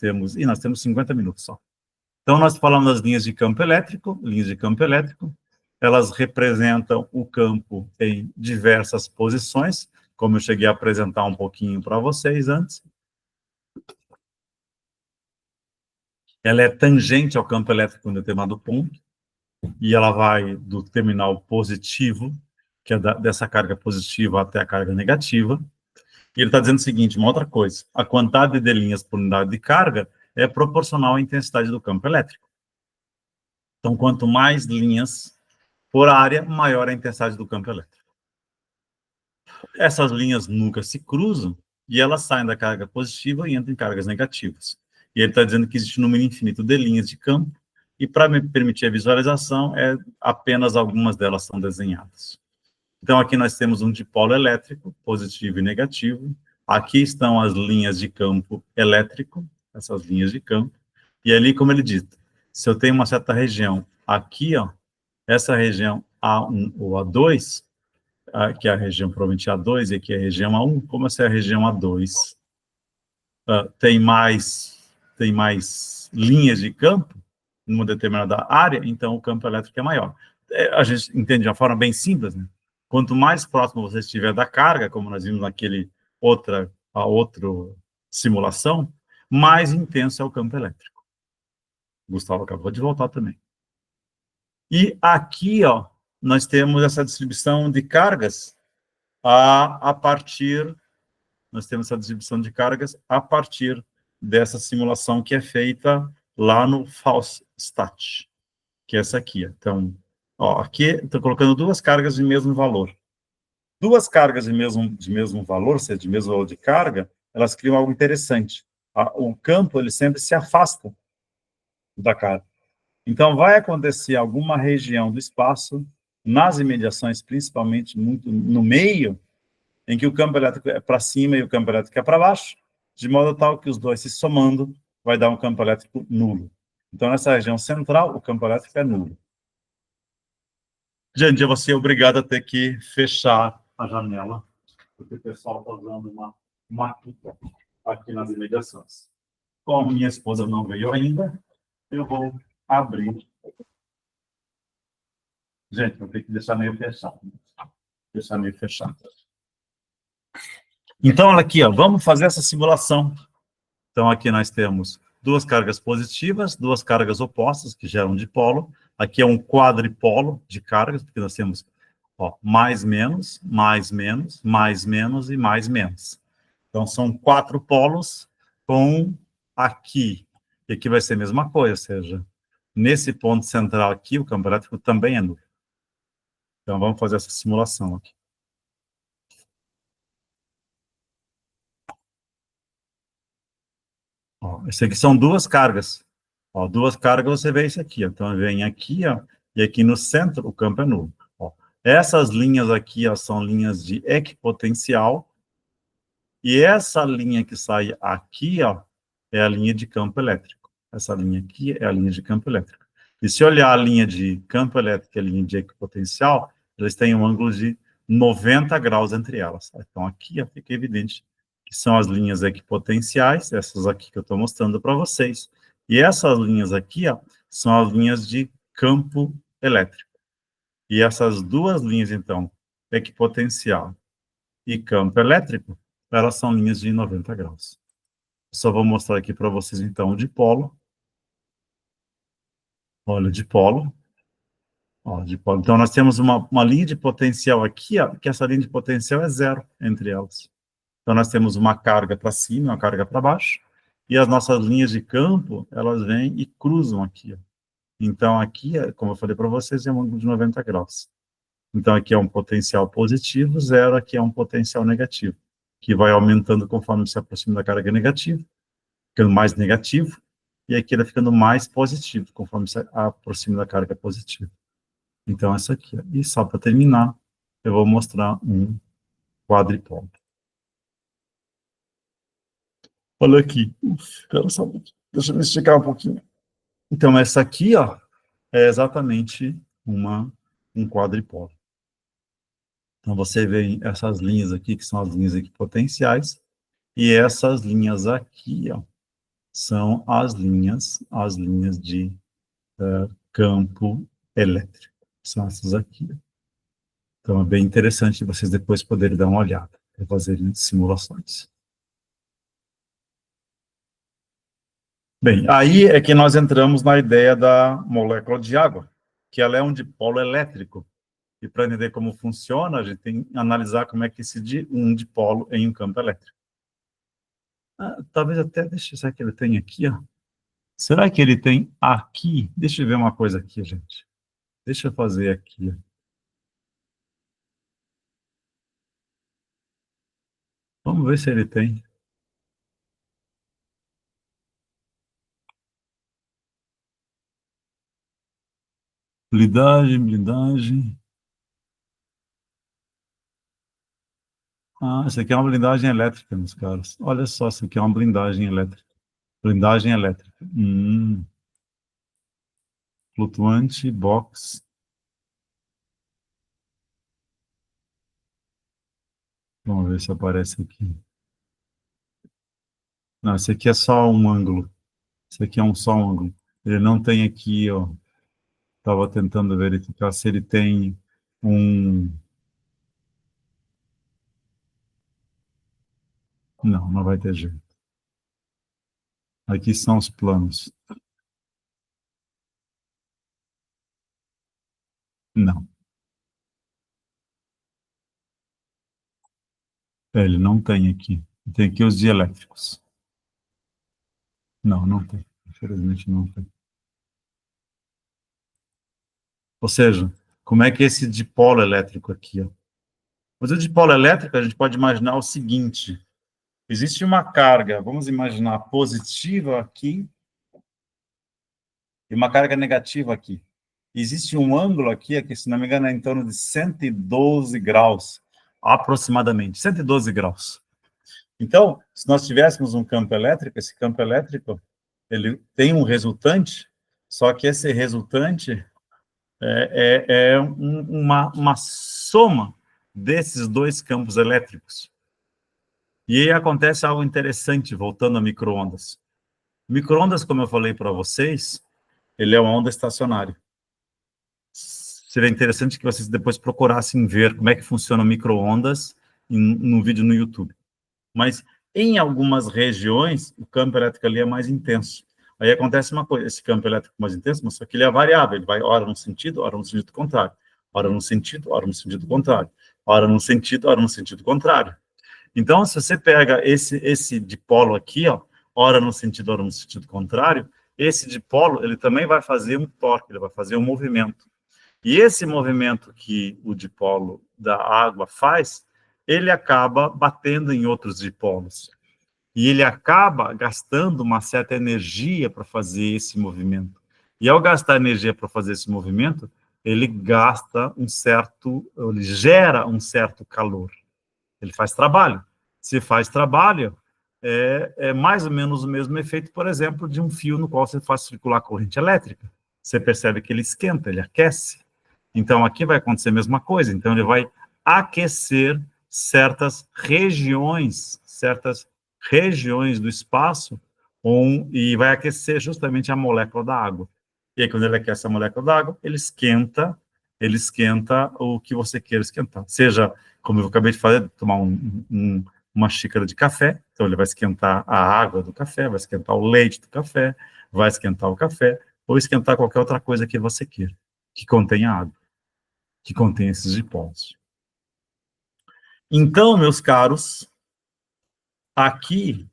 temos 50 minutos só. Então, nós falamos das linhas de campo elétrico, elas representam o campo em diversas posições, como eu cheguei a apresentar um pouquinho para vocês antes. Ela é tangente ao campo elétrico em um determinado ponto, e ela vai do terminal positivo, que é dessa carga positiva até a carga negativa. E ele está dizendo o seguinte, uma outra coisa, a quantidade de linhas por unidade de carga é proporcional à intensidade do campo elétrico. Então, quanto mais linhas por área, maior a intensidade do campo elétrico. Essas linhas nunca se cruzam e elas saem da carga positiva e entram em cargas negativas. E ele está dizendo que existe um número infinito de linhas de campo, e para me permitir a visualização, apenas algumas delas são desenhadas. Então, aqui nós temos um dipolo elétrico, positivo e negativo. Aqui estão as linhas de campo elétrico, essas linhas de campo. E ali, como ele diz, se eu tenho uma certa região aqui, essa região A1 ou A2, que é a região provavelmente A2, e aqui é a região A1, como essa é a região A2, tem mais linhas de campo numa determinada área, então o campo elétrico é maior. A gente entende de uma forma bem simples, né? Quanto mais próximo você estiver da carga, como nós vimos naquele outra simulação, mais intenso é o campo elétrico. Gustavo acabou de voltar também. E aqui, nós temos essa distribuição de cargas a partir dessa simulação que é feita lá no Fauststat, que é essa aqui. Então, aqui estou colocando duas cargas de mesmo valor. Duas cargas de mesmo valor, ou seja, de mesmo valor de carga, elas criam algo interessante. O campo, ele sempre se afasta da carga. Então, vai acontecer alguma região do espaço, nas imediações, principalmente muito no meio, em que o campo elétrico é para cima e o campo elétrico é para baixo, de modo tal que os dois se somando vai dar um campo elétrico nulo. Então, nessa região central, o campo elétrico é nulo. Gente, eu vou ser obrigado a ter que fechar a janela, porque o pessoal está usando uma maquita aqui nas imediações. Como minha esposa não veio ainda, eu vou abrir. Gente, vou ter que deixar meio fechado. Então, olha aqui, vamos fazer essa simulação. Então, aqui nós temos duas cargas positivas, duas cargas opostas, que geram dipolo. Aqui é um quadripolo de cargas, porque nós temos mais menos, mais menos, mais menos e mais menos. Então, são 4 polos com aqui. E aqui vai ser a mesma coisa, ou seja, nesse ponto central aqui, o campo elétrico também é nulo. Então, vamos fazer essa simulação aqui. Esse aqui são duas cargas. Duas cargas, você vê isso aqui. Então, vem aqui, E aqui no centro, o campo é nulo. Ó, essas linhas aqui, ó, são linhas de equipotencial, e essa linha que sai aqui, ó, é a linha de campo elétrico. Essa linha aqui é a linha de campo elétrico. E se olhar a linha de campo elétrico e a linha de equipotencial, eles têm um ângulo de 90 graus entre elas. Então, aqui ó, fica evidente que são as linhas equipotenciais, essas aqui que eu estou mostrando para vocês. E essas linhas aqui ó, são as linhas de campo elétrico. E essas duas linhas, então, equipotencial e campo elétrico, elas são linhas de 90 graus. Só vou mostrar aqui para vocês, então, o dipolo. Olha, o dipolo. Ó, dipolo. Então, nós temos uma linha de potencial aqui, ó, que essa linha de potencial é zero entre elas. Então, nós temos uma carga para cima e uma carga para baixo, e as nossas linhas de campo, elas vêm e cruzam aqui. Ó. Então, aqui, como eu falei para vocês, é um ângulo de 90 graus. Então, aqui é um potencial positivo, zero aqui é um potencial negativo, que vai aumentando conforme se aproxima da carga negativa, ficando mais negativo, e aqui ele vai ficando mais positivo, conforme se aproxima da carga positiva. Então, essa aqui. Ó. E só para terminar, eu vou mostrar um quadripolo. Olha aqui. Espera só um pouquinho. Deixa eu me esticar um pouquinho. Então, essa aqui, ó, é exatamente um quadripolo. Então, você vê essas linhas aqui, que são as linhas equipotenciais, e essas linhas aqui, ó, são as linhas de campo elétrico. São essas aqui. Então, é bem interessante vocês depois poderem dar uma olhada e fazerem simulações. Bem, aí é que nós entramos na ideia da molécula de água, que ela é um dipolo elétrico. E para entender como funciona, a gente tem que analisar como é que um dipolo em um campo elétrico. Talvez até, será que ele tem aqui, ó? Será que ele tem aqui? Deixa eu ver uma coisa aqui, gente. Deixa eu fazer aqui. Vamos ver se ele tem. Blindagem. Isso aqui é uma blindagem elétrica, meus caros. Olha só, isso aqui é uma blindagem elétrica. Blindagem elétrica. Flutuante, box. Vamos ver se aparece aqui. Não, esse aqui é só um ângulo. Esse aqui é só um ângulo. Ele não tem aqui, ó. Estava tentando verificar se ele tem um... Não, não vai ter jeito. Aqui são os planos. Não. Ele não tem aqui. Tem aqui os dielétricos. Não, não tem. Infelizmente não tem. Ou seja, como é que é esse dipolo elétrico aqui, ó? Mas o dipolo elétrico, a gente pode imaginar o seguinte. Existe uma carga, vamos imaginar, positiva aqui e uma carga negativa aqui. Existe um ângulo aqui, que, se não me engano, é em torno de 112 graus, aproximadamente, 112 graus. Então, se nós tivéssemos um campo elétrico, esse campo elétrico, ele tem um resultante, só que esse resultante é uma soma desses dois campos elétricos. E aí acontece algo interessante, voltando a micro-ondas. Micro-ondas, como eu falei para vocês, ele é uma onda estacionária. Seria interessante que vocês depois procurassem ver como é que funciona micro-ondas no vídeo no YouTube. Mas em algumas regiões, o campo elétrico ali é mais intenso. Aí acontece uma coisa, esse campo elétrico mais intenso, mas só que ele é variável, ele vai ora num sentido, ora no sentido contrário. Ora num sentido, ora no sentido contrário. Ora num sentido, ora no sentido contrário. Então, se você pega esse dipolo aqui, ó, ora no sentido, ora no sentido contrário, esse dipolo, ele também vai fazer um torque, ele vai fazer um movimento. E esse movimento que o dipolo da água faz, ele acaba batendo em outros dipolos. E ele acaba gastando uma certa energia para fazer esse movimento. E ao gastar energia para fazer esse movimento, ele gasta um certo, ele gera um certo calor. Ele faz trabalho. Se faz trabalho, é mais ou menos o mesmo efeito, por exemplo, de um fio no qual você faz circular corrente elétrica. Você percebe que ele esquenta, ele aquece. Então, aqui vai acontecer a mesma coisa. Então, ele vai aquecer certas regiões do espaço, e vai aquecer justamente a molécula da água. E aí, quando ele aquece a molécula da água, ele esquenta o que você queira esquentar. Seja, como eu acabei de fazer, tomar uma xícara de café, então ele vai esquentar a água do café, vai esquentar o leite do café, vai esquentar o café, ou esquentar qualquer outra coisa que você queira, que contenha água, que contém esses dipósitos. Então, meus caros, aqui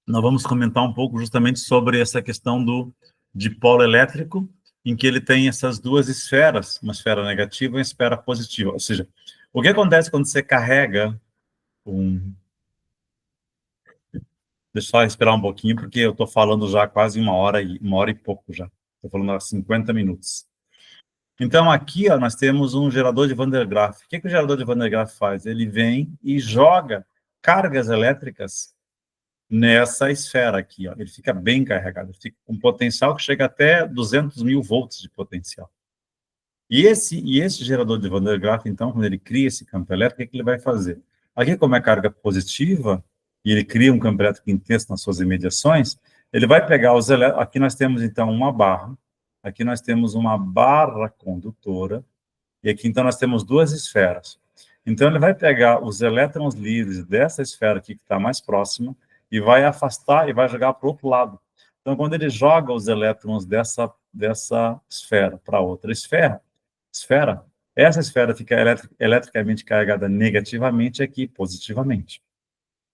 nós vamos comentar um pouco justamente sobre essa questão do dipolo elétrico, em que ele tem essas duas esferas, uma esfera negativa e uma esfera positiva. Ou seja, o que acontece quando você carrega um... Deixa eu só respirar um pouquinho, porque eu estou falando já quase uma hora e pouco já. Estou falando há 50 minutos. Então, aqui ó, nós temos um gerador de Van der Graaf. O que o gerador de Van der Graaf faz? Ele vem e joga cargas elétricas nessa esfera aqui. Ó. Ele fica bem carregado, ele fica com um potencial que chega até 200 mil volts de potencial. E esse gerador de Van der Graaf, então, quando ele cria esse campo elétrico, o que ele vai fazer? Aqui, como é carga positiva, e ele cria um campo elétrico intenso nas suas imediações, ele vai pegar os elétrons. Aqui nós temos, então, uma barra, aqui nós temos uma barra condutora, e aqui, então, nós temos duas esferas. Então, ele vai pegar os elétrons livres dessa esfera aqui, que está mais próxima, e vai afastar e vai jogar para o outro lado. Então, quando ele joga os elétrons dessa esfera para outra esfera, essa esfera fica eletricamente carregada negativamente aqui, positivamente.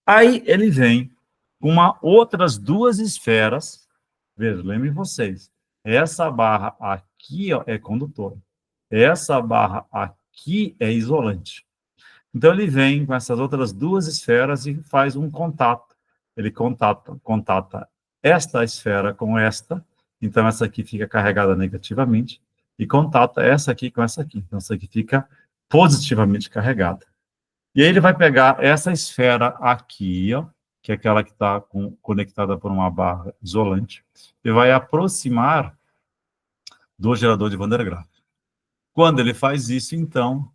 Aí ele vem com outras duas esferas, veja, lembrem vocês, essa barra aqui ó, é condutora, essa barra aqui é isolante. Então ele vem com essas outras duas esferas e faz um contato. Ele contata esta esfera com esta, então essa aqui fica carregada negativamente, e contata essa aqui com essa aqui. Então essa aqui fica positivamente carregada. E aí ele vai pegar essa esfera aqui, ó, que é aquela que está conectada por uma barra isolante, e vai aproximar do gerador de Van der Graaf. Quando ele faz isso, então,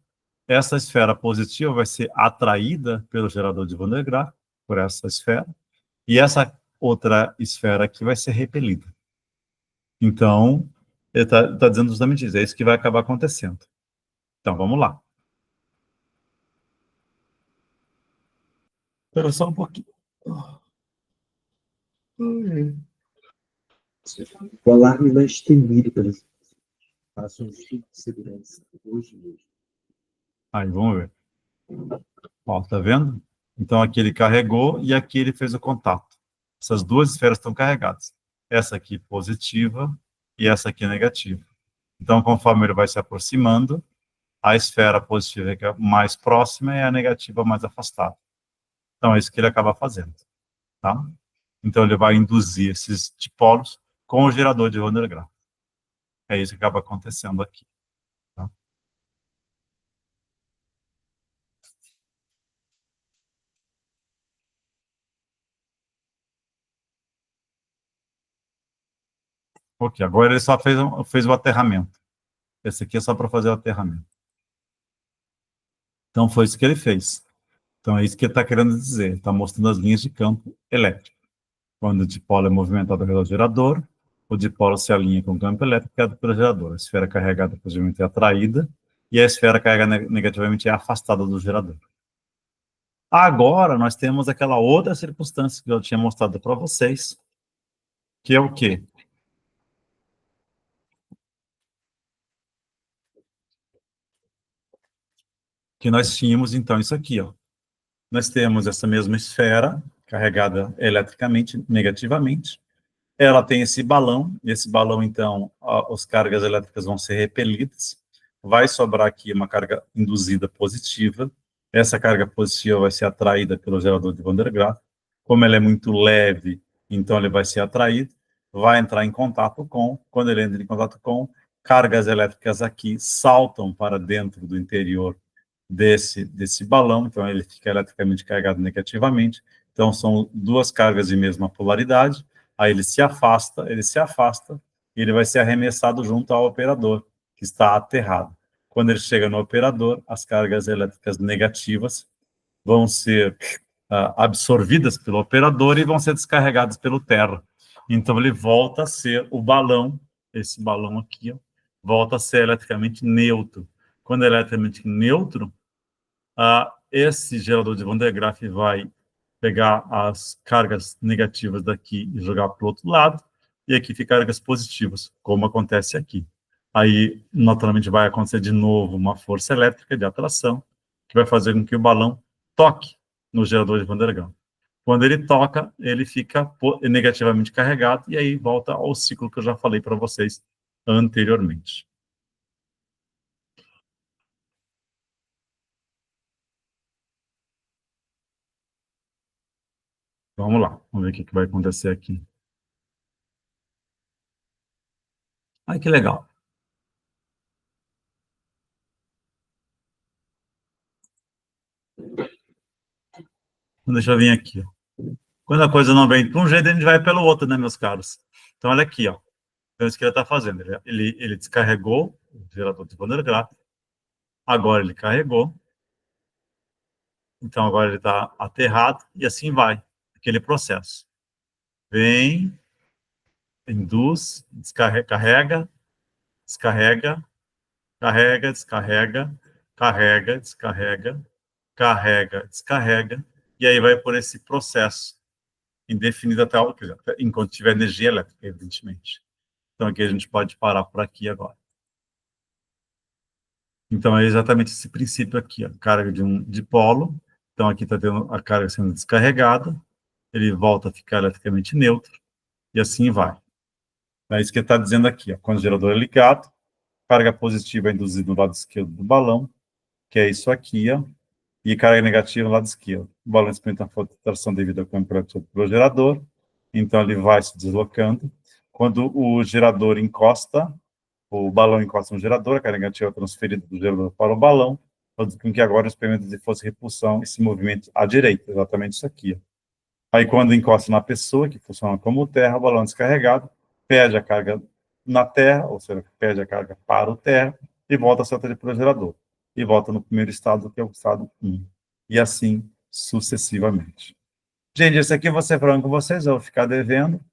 essa esfera positiva vai ser atraída pelo gerador de Van der Graaf, por essa esfera, e essa outra esfera aqui vai ser repelida. Então, ele está dizendo justamente isso, é isso que vai acabar acontecendo. Então, vamos lá. Espera só um pouquinho. O alarme vai extinguir, por exemplo. Faça um estudo de segurança hoje mesmo. Aí, vamos ver. Ó, tá vendo? Então, aqui ele carregou e aqui ele fez o contato. Essas duas esferas estão carregadas. Essa aqui positiva e essa aqui negativa. Então, conforme ele vai se aproximando, a esfera positiva fica mais próxima e a negativa mais afastada. Então, é isso que ele acaba fazendo. Tá? Então, ele vai induzir esses dipolos com o gerador de Van der Graaf. É isso que acaba acontecendo aqui. Tá? Ok, agora ele só fez o aterramento. Esse aqui é só para fazer o aterramento. Então, foi isso que ele fez. Então, é isso que ele está querendo dizer. Ele está mostrando as linhas de campo elétrico. Quando o dipolo é movimentado pelo gerador, o dipolo se alinha com o campo elétrico criado pelo gerador. A esfera carregada positivamente é atraída e a esfera carregada negativamente é afastada do gerador. Agora, nós temos aquela outra circunstância que eu tinha mostrado para vocês, que é o quê? Que nós tínhamos, então, isso aqui, ó. Nós temos essa mesma esfera carregada eletricamente, negativamente. Ela tem esse balão, e esse balão, então, as cargas elétricas vão ser repelidas. Vai sobrar aqui uma carga induzida positiva. Essa carga positiva vai ser atraída pelo gerador de Van der Graaf. Como ela é muito leve, então ele vai ser atraído. vai entrar em contato com, quando ele entra em contato com, cargas elétricas aqui saltam para dentro do interior desse balão, então ele fica eletricamente carregado negativamente. Então são duas cargas de mesma polaridade, aí ele se afasta, e ele vai ser arremessado junto ao operador, que está aterrado. Quando ele chega no operador, as cargas elétricas negativas vão ser absorvidas pelo operador e vão ser descarregadas pelo terra. Então ele volta a ser o balão, esse balão aqui, ó, volta a ser eletricamente neutro. Quando é eletricamente neutro, esse gerador de Van der Graaf vai pegar as cargas negativas daqui e jogar para o outro lado, e aqui fica cargas positivas, como acontece aqui. Aí, naturalmente, vai acontecer de novo uma força elétrica de atração, que vai fazer com que o balão toque no gerador de Van der Graaf. Quando ele toca, ele fica negativamente carregado, e aí volta ao ciclo que eu já falei para vocês anteriormente. Vamos lá, vamos ver o que vai acontecer aqui. Ai, que legal. Deixa eu vir aqui. Quando a coisa não vem para um jeito, a gente vai pelo outro, né, meus caros? Então, olha aqui, ó. Então, isso que ele está fazendo. Ele descarregou o gerador de Van der Graaf. Agora ele carregou. Então, agora ele está aterrado. E assim vai. Aquele processo. Vem, induz, descarrega, descarrega, carrega, descarrega, carrega, descarrega, carrega, descarrega. E aí vai por esse processo indefinido até enquanto tiver energia elétrica, evidentemente. Então, aqui a gente pode parar por aqui agora. Então, é exatamente esse princípio aqui, a carga de um dipolo. Então, aqui está tendo a carga sendo descarregada, ele volta a ficar eletricamente neutro, e assim vai. É isso que ele está dizendo aqui, ó. Quando o gerador é ligado, carga positiva é induzida no lado esquerdo do balão, que é isso aqui, ó, e carga negativa no lado esquerdo. O balão experimenta a força de tração devido ao campo elétrico do gerador, então ele vai se deslocando. Quando o gerador encosta, o balão encosta no gerador, a carga negativa é transferida do gerador para o balão, fazendo com que agora o experimento de força e repulsão esse movimento à direita, exatamente isso aqui. Ó. Aí quando encosta na pessoa, que funciona como terra, o balão descarregado, perde a carga na terra, ou seja, perde a carga para o terra, e volta a ser atraído pelo gerador. E volta no primeiro estado, que é o estado 1. E assim sucessivamente. Gente, esse aqui eu vou ser franco com vocês, eu vou ficar devendo,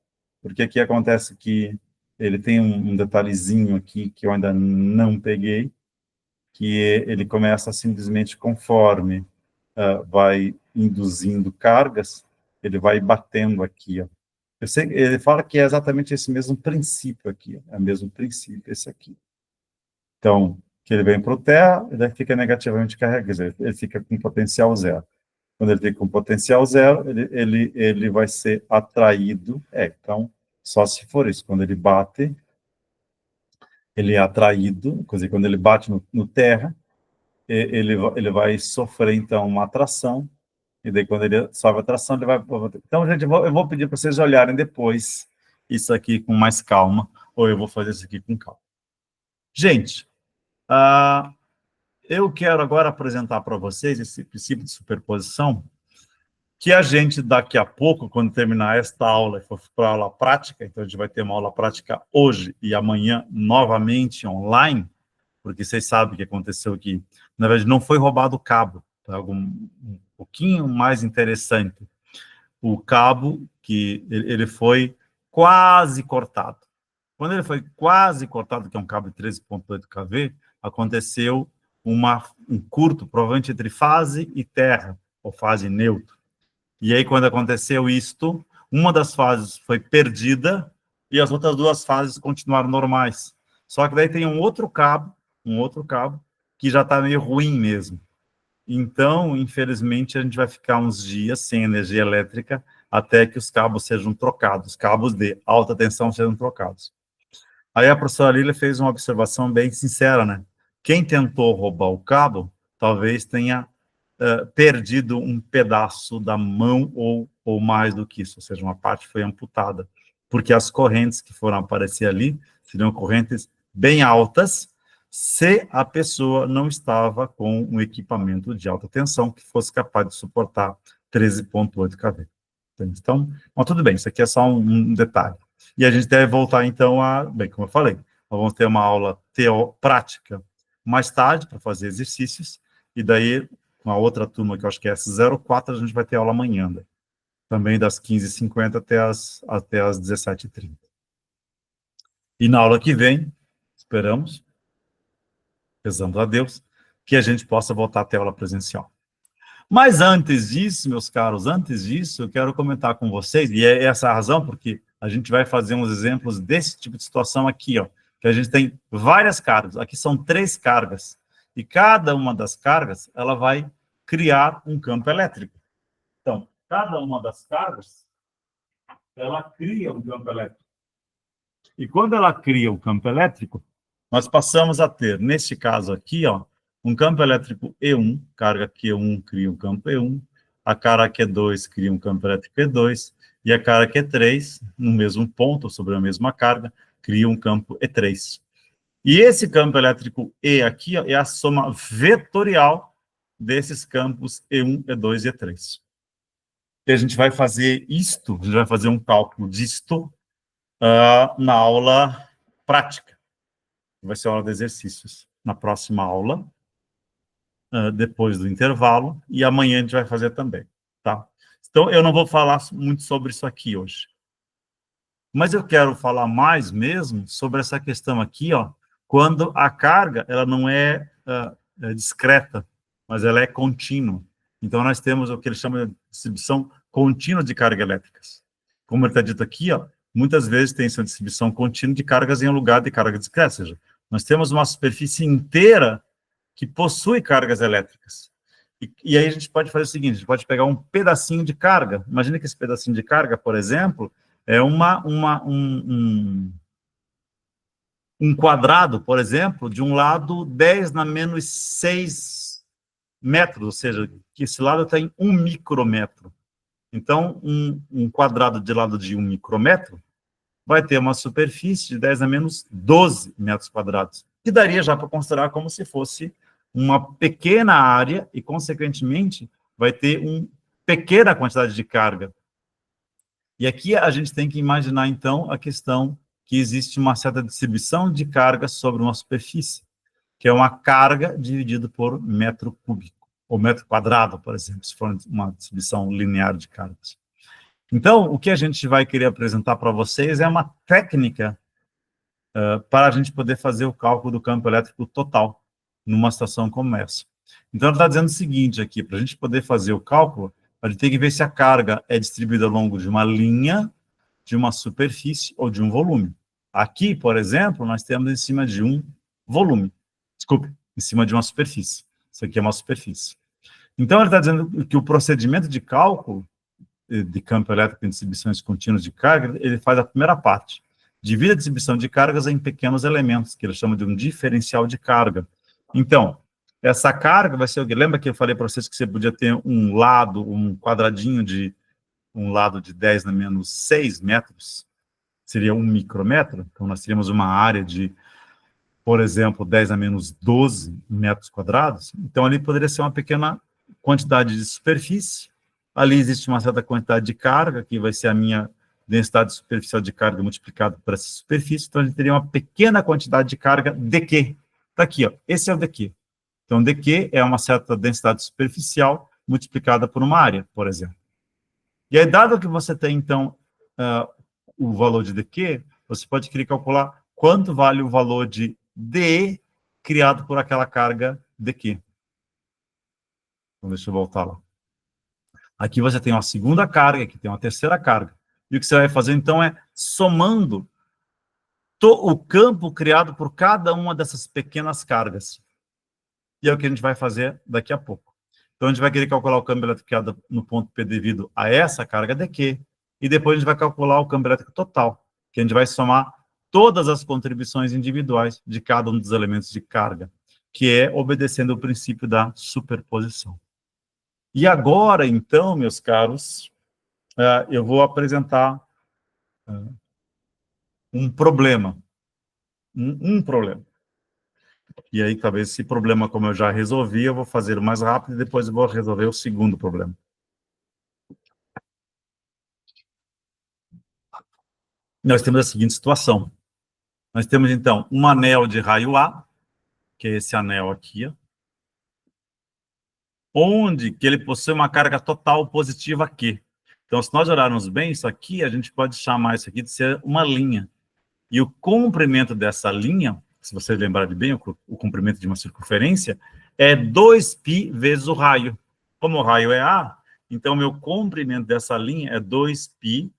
porque aqui acontece que ele tem um detalhezinho aqui que eu ainda não peguei, que ele começa simplesmente conforme vai induzindo cargas, ele vai batendo aqui, ó. Eu sei, ele fala que é exatamente esse mesmo princípio aqui, é o mesmo princípio, esse aqui. Então, que ele vem para o terra, ele fica negativamente carregado, quer dizer, ele fica com potencial zero. Quando ele fica com potencial zero, ele vai ser atraído, então, só se for isso, quando ele bate, ele é atraído, quer dizer, quando ele bate no terra, ele vai sofrer, então, uma atração, e daí quando ele sofre a atração, ele vai... Então, gente, eu vou pedir para vocês olharem depois isso aqui com mais calma, ou eu vou fazer isso aqui com calma. Gente, eu quero agora apresentar para vocês esse princípio de superposição, que a gente, daqui a pouco, quando terminar esta aula, for para a aula prática, então a gente vai ter uma aula prática hoje e amanhã novamente online, porque vocês sabem o que aconteceu aqui. Na verdade, não foi roubado o cabo, tá? Algo um pouquinho mais interessante. O cabo, que ele foi quase cortado. Quando ele foi quase cortado, que é um cabo de 13.8 kV, aconteceu um curto, provavelmente entre fase e terra, ou fase neutra. E aí, quando aconteceu isto, uma das fases foi perdida e as outras duas fases continuaram normais. Só que daí tem um outro cabo, que já está meio ruim mesmo. Então, infelizmente, a gente vai ficar uns dias sem energia elétrica até que os cabos sejam trocados, cabos de alta tensão sejam trocados. Aí a professora Lília fez uma observação bem sincera, né? Quem tentou roubar o cabo, talvez tenha perdido um pedaço da mão ou mais do que isso, ou seja, uma parte foi amputada, porque as correntes que foram aparecer ali seriam correntes bem altas, se a pessoa não estava com um equipamento de alta tensão que fosse capaz de suportar 13,8 kV. Então, mas tudo bem, isso aqui é só um detalhe. E a gente deve voltar, então, bem, como eu falei, nós vamos ter uma aula prática mais tarde, para fazer exercícios, e daí, com a outra turma, que eu acho que é S04, a gente vai ter aula amanhã, também das 15h50 até as 17h30. E na aula que vem, esperamos, rezamos a Deus, que a gente possa voltar até a aula presencial. Mas antes disso, meus caros, antes disso, eu quero comentar com vocês, e é essa a razão, porque a gente vai fazer uns exemplos desse tipo de situação aqui, ó, que a gente tem várias cargas, aqui são 3 cargas, e cada uma das cargas, ela vai criar um campo elétrico. Então, cada uma das cargas, ela cria um campo elétrico. E quando ela cria um campo elétrico, nós passamos a ter, neste caso aqui, ó, um campo elétrico E1, carga Q1 cria um campo E1, a carga Q2 cria um campo elétrico E2, e a carga Q3, no mesmo ponto, sobre a mesma carga, cria um campo E3. E esse campo elétrico E aqui, ó, é a soma vetorial desses campos E1, E2 e E3. E a gente vai fazer isto, a gente vai fazer um cálculo disto na aula prática. Vai ser a aula de exercícios. Na próxima aula, depois do intervalo, e amanhã a gente vai fazer também, tá? Então, eu não vou falar muito sobre isso aqui hoje. Mas eu quero falar mais mesmo sobre essa questão aqui, ó, quando a carga, ela não é discreta, mas ela é contínua. Então, nós temos o que ele chama de distribuição contínua de cargas elétricas. Como ele está dito aqui, ó, muitas vezes tem essa distribuição contínua de cargas em um lugar de carga discreta, ou seja, nós temos uma superfície inteira que possui cargas elétricas. E aí a gente pode fazer o seguinte, a gente pode pegar um pedacinho de carga, imagina que esse pedacinho de carga, por exemplo, é um quadrado, por exemplo, de um lado 10 na menos 6 metros, ou seja, que esse lado tem 1 micrômetro. Então, um quadrado de lado de 1 micrômetro vai ter uma superfície de 10 a menos 12 metros quadrados, que daria já para considerar como se fosse uma pequena área e, consequentemente, vai ter uma pequena quantidade de carga. E aqui a gente tem que imaginar, então, a questão que existe uma certa distribuição de carga sobre uma superfície, que é uma carga dividida por metro cúbico, ou metro quadrado, por exemplo, se for uma distribuição linear de cargas. Então, o que a gente vai querer apresentar para vocês é uma técnica para a gente poder fazer o cálculo do campo elétrico total, numa situação como essa. Então, ele está dizendo o seguinte aqui, para a gente poder fazer o cálculo, a gente tem que ver se a carga é distribuída ao longo de uma linha, de uma superfície ou de um volume. Aqui, por exemplo, nós temos em cima de um volume. Desculpe, em cima de uma superfície. Isso aqui é uma superfície. Então, ele está dizendo que o procedimento de cálculo de campo elétrico em distribuições contínuas de carga, ele faz a primeira parte. Divide a distribuição de cargas em pequenos elementos, que ele chama de um diferencial de carga. Então, essa carga vai ser o que? Lembra que eu falei para vocês que você podia ter um lado, um quadradinho de um lado de 10 na menos 6 metros? Seria 1 micrômetro? Então, nós teríamos uma área de, por exemplo, 10 a menos 12 metros quadrados. Então, ali poderia ser uma pequena quantidade de superfície. Ali existe uma certa quantidade de carga, que vai ser a minha densidade superficial de carga multiplicada por essa superfície. Então, a gente teria uma pequena quantidade de carga dQ. Está aqui, ó. Esse é o dQ. Então, dQ é uma certa densidade superficial multiplicada por uma área, por exemplo. E aí, dado que você tem, então, o valor de dQ, você pode querer calcular quanto vale o valor de dE criado por aquela carga dQ. Então, deixa eu voltar lá. Aqui você tem uma segunda carga, aqui tem uma terceira carga. E o que você vai fazer, então, é somando o campo criado por cada uma dessas pequenas cargas. E é o que a gente vai fazer daqui a pouco. Então, a gente vai querer calcular o campo elétrico criado no ponto P devido a essa carga dQ, e depois a gente vai calcular o campo elétrico total, que a gente vai somar todas as contribuições individuais de cada um dos elementos de carga, que é obedecendo o princípio da superposição. E agora, então, meus caros, eu vou apresentar um problema. Um problema. E aí, talvez esse problema, como eu já resolvi, eu vou fazer mais rápido e depois eu vou resolver o segundo problema. Nós temos a seguinte situação. Nós temos, então, um anel de raio A, que é esse anel aqui, ó, onde que ele possui uma carga total positiva Q. Então, se nós olharmos bem isso aqui, a gente pode chamar isso aqui de ser uma linha. E o comprimento dessa linha, se vocês lembrarem bem, o comprimento de uma circunferência, é 2π vezes o raio. Como o raio é A, então o meu comprimento dessa linha é 2π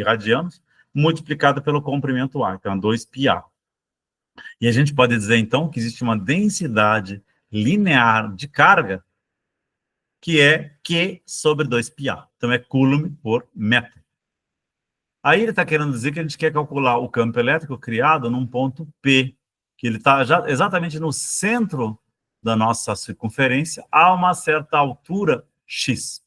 radianos, multiplicado pelo comprimento A, então 2πA. E a gente pode dizer, então, que existe uma densidade linear de carga que é Q sobre 2πA. Então, é Coulomb por metro. Aí ele está querendo dizer que a gente quer calcular o campo elétrico criado num ponto P, que ele está exatamente no centro da nossa circunferência, a uma certa altura x.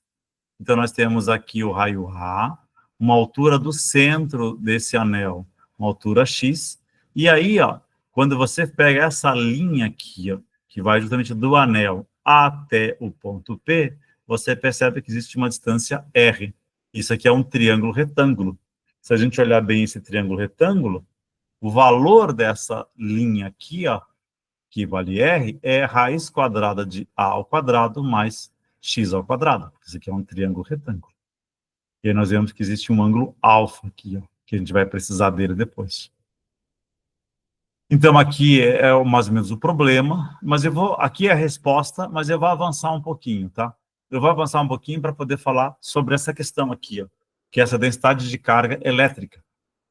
Então, nós temos aqui o raio A, uma altura do centro desse anel, uma altura x, e aí, ó, quando você pega essa linha aqui, ó, que vai justamente do anel até o ponto P, você percebe que existe uma distância r. Isso aqui é um triângulo retângulo. Se a gente olhar bem esse triângulo retângulo, o valor dessa linha aqui, ó, que vale r, é raiz quadrada de a ao quadrado mais x ao quadrado. Isso aqui é um triângulo retângulo. E aí nós vemos que existe um ângulo alfa aqui, ó, que a gente vai precisar dele depois. Então, aqui é mais ou menos o problema, mas aqui é a resposta, mas eu vou avançar um pouquinho, tá? Eu vou avançar um pouquinho para poder falar sobre essa questão aqui, ó, que é essa densidade de carga elétrica.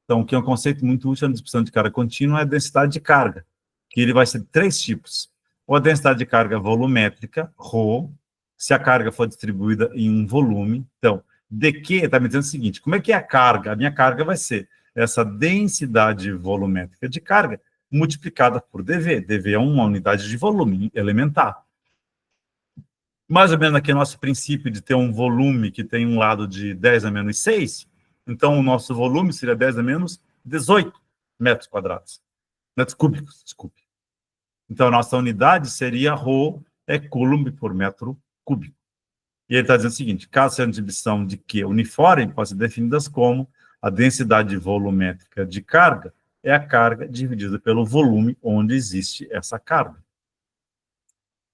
Então, que é um conceito muito útil na distribuição de carga contínua, é a densidade de carga, que ele vai ser de 3 tipos. Ou a densidade de carga volumétrica, ρ, se a carga for distribuída em um volume. Então, dq está me dizendo o seguinte, como é que é a carga? A minha carga vai ser essa densidade volumétrica de carga multiplicada por dV. dV é uma unidade de volume elementar. Mais ou menos aqui é nosso princípio de ter um volume que tem um lado de 10 a menos 6, então o nosso volume seria 10 a menos 18 metros quadrados. Metros cúbicos, desculpe. Então a nossa unidade seria ρ é Coulomb por metro cúbico. E ele está dizendo o seguinte, caso seja a distribuição de Q uniforme, pode ser definidas como a densidade volumétrica de carga é a carga dividida pelo volume onde existe essa carga.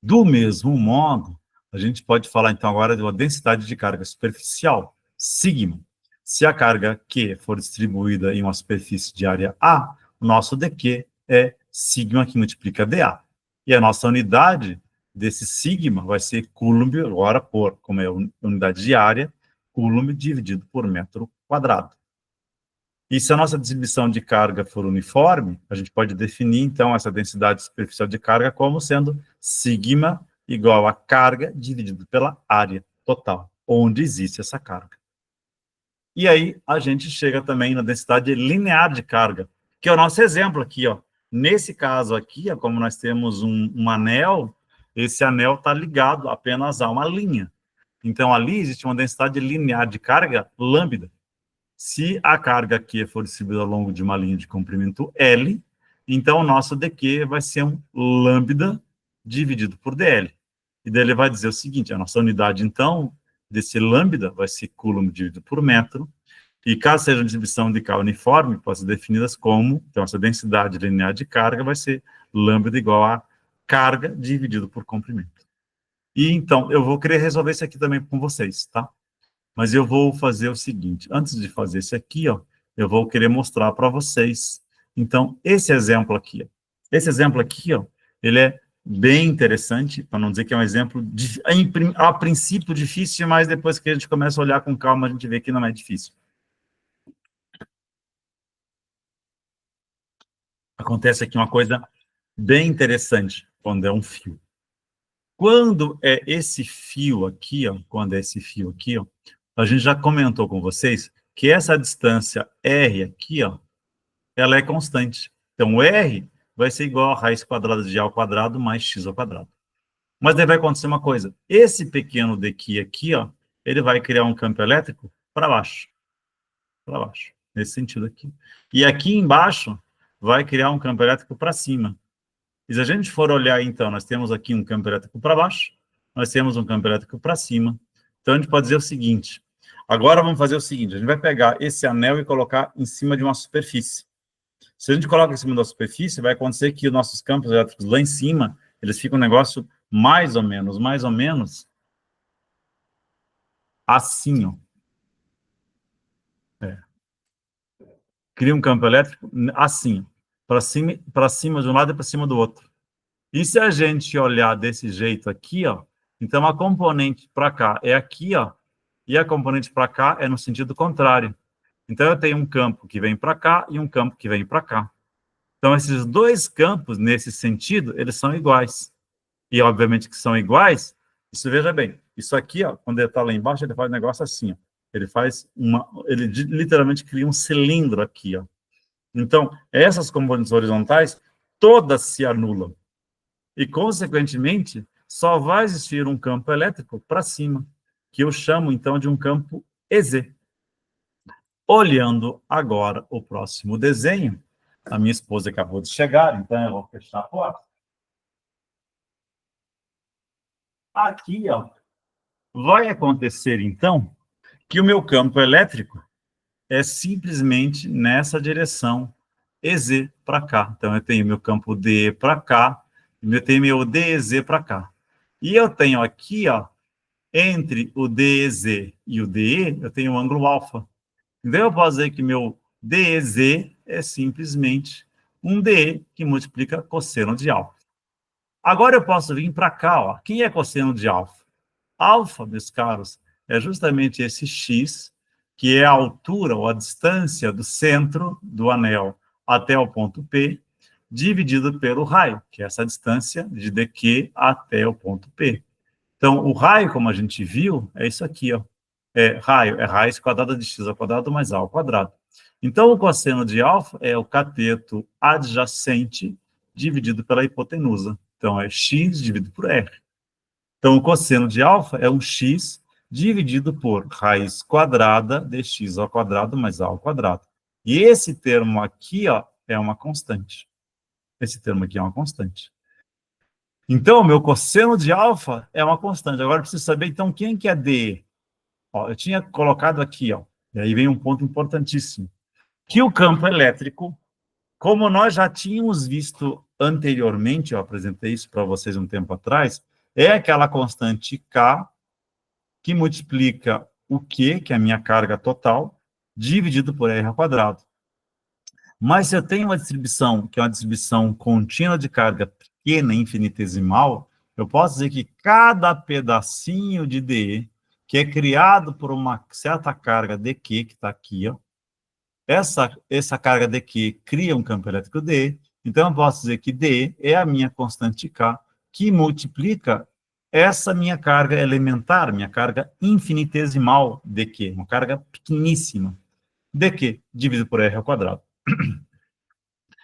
Do mesmo modo, a gente pode falar, então, agora de uma densidade de carga superficial, sigma. Se a carga Q for distribuída em uma superfície de área A, o nosso dQ é sigma que multiplica dA. E a nossa unidade desse sigma vai ser Coulomb, agora por, como é a unidade de área, Coulomb dividido por metro quadrado. E se a nossa distribuição de carga for uniforme, a gente pode definir, então, essa densidade superficial de carga como sendo sigma igual a carga dividido pela área total, onde existe essa carga. E aí, a gente chega também na densidade linear de carga, que é o nosso exemplo aqui, ó. Nesse caso aqui, ó, como nós temos um anel, esse anel está ligado apenas a uma linha. Então, ali existe uma densidade linear de carga lambda. Se a carga Q for distribuída ao longo de uma linha de comprimento L, então o nosso dQ vai ser um lambda dividido por dL. E daí ele vai dizer o seguinte, a nossa unidade, então, desse lambda vai ser Coulomb dividido por metro, e caso seja uma distribuição de K uniforme, pode ser definidas como, então, essa densidade linear de carga vai ser lambda igual a carga dividido por comprimento. E, então, eu vou querer resolver isso aqui também com vocês, tá? Mas eu vou fazer o seguinte, antes de fazer esse aqui, ó, eu vou querer mostrar para vocês. Então, esse exemplo aqui, ó, ele é bem interessante, para não dizer que é um exemplo, a princípio difícil, mas depois que a gente começa a olhar com calma, a gente vê que não é difícil. Acontece aqui uma coisa bem interessante, quando é um fio. Quando é esse fio aqui, ó, a gente já comentou com vocês que essa distância R aqui, ó, ela é constante. Então, R vai ser igual a raiz quadrada de A ao quadrado mais X ao quadrado. Mas daí vai acontecer uma coisa. Esse pequeno daqui aqui, ó, ele vai criar um campo elétrico para baixo. Para baixo. nesse sentido aqui. E aqui embaixo vai criar um campo elétrico para cima. E se a gente for olhar, então, nós temos aqui um campo elétrico para baixo, nós temos um campo elétrico para cima. Então, a gente pode dizer o seguinte, agora vamos fazer o seguinte, a gente vai pegar esse anel e colocar em cima de uma superfície. Se a gente coloca em cima da superfície, vai acontecer que os nossos campos elétricos lá em cima, eles ficam um negócio mais ou menos, assim, ó. Cria um campo elétrico assim, para cima de um lado e para cima do outro. E se a gente olhar desse jeito aqui, ó, então a componente para cá é aqui, ó, e a componente para cá é no sentido contrário. Então eu tenho um campo que vem para cá e um campo que vem para cá. Então esses dois campos, nesse sentido, eles são iguais. E obviamente que são iguais, isso veja bem, isso aqui, ó, quando ele está lá embaixo, ele faz um negócio assim, ó. Ele literalmente cria um cilindro aqui, ó. Então, essas componentes horizontais, todas se anulam. E, consequentemente, só vai existir um campo elétrico para cima, que eu chamo, então, de um campo EZ. Olhando agora o próximo desenho, a minha esposa acabou de chegar, então eu vou fechar a porta. Aqui, ó, vai acontecer, então, que o meu campo elétrico é simplesmente nessa direção EZ para cá. Então, eu tenho meu campo DE para cá, eu tenho meu DEZ para cá. E eu tenho aqui, ó, entre o DEZ e o DE, eu tenho um ângulo alfa. Então, eu posso dizer que meu DEZ é simplesmente um DE que multiplica cosseno de alfa. Agora eu posso vir para cá, ó. Quem é cosseno de alfa? Alfa, meus caros, é justamente esse x, que é a altura ou a distância do centro do anel até o ponto P, dividido pelo raio, que é essa distância de dq até o ponto P. Então, o raio, como a gente viu, é isso aqui, ó. Raio é raiz quadrada de x ao quadrado mais a ao quadrado. Então, o cosseno de alfa é o cateto adjacente dividido pela hipotenusa. Então, é x dividido por r. Então, o cosseno de alfa é um x dividido por raiz quadrada de x ao quadrado mais a ao quadrado. E esse termo aqui, ó, é uma constante. Esse termo aqui é uma constante. Então, o meu cosseno de alfa é uma constante. Agora, eu preciso saber, então, quem que é DE? Ó, eu tinha colocado aqui, ó, e aí vem um ponto importantíssimo, que o campo elétrico, como nós já tínhamos visto anteriormente, eu apresentei isso para vocês um tempo atrás, é aquela constante K que multiplica o Q, que é a minha carga total, dividido por R ao quadrado. Mas se eu tenho uma distribuição, que é uma distribuição contínua de carga pequena, infinitesimal, eu posso dizer que cada pedacinho de DE, que é criado por uma certa carga dQ, que está aqui, ó, essa carga dQ cria um campo elétrico DE, então eu posso dizer que DE é a minha constante K, que multiplica essa minha carga elementar, minha carga infinitesimal dQ, uma carga pequeníssima, dQ dividido por R ao quadrado.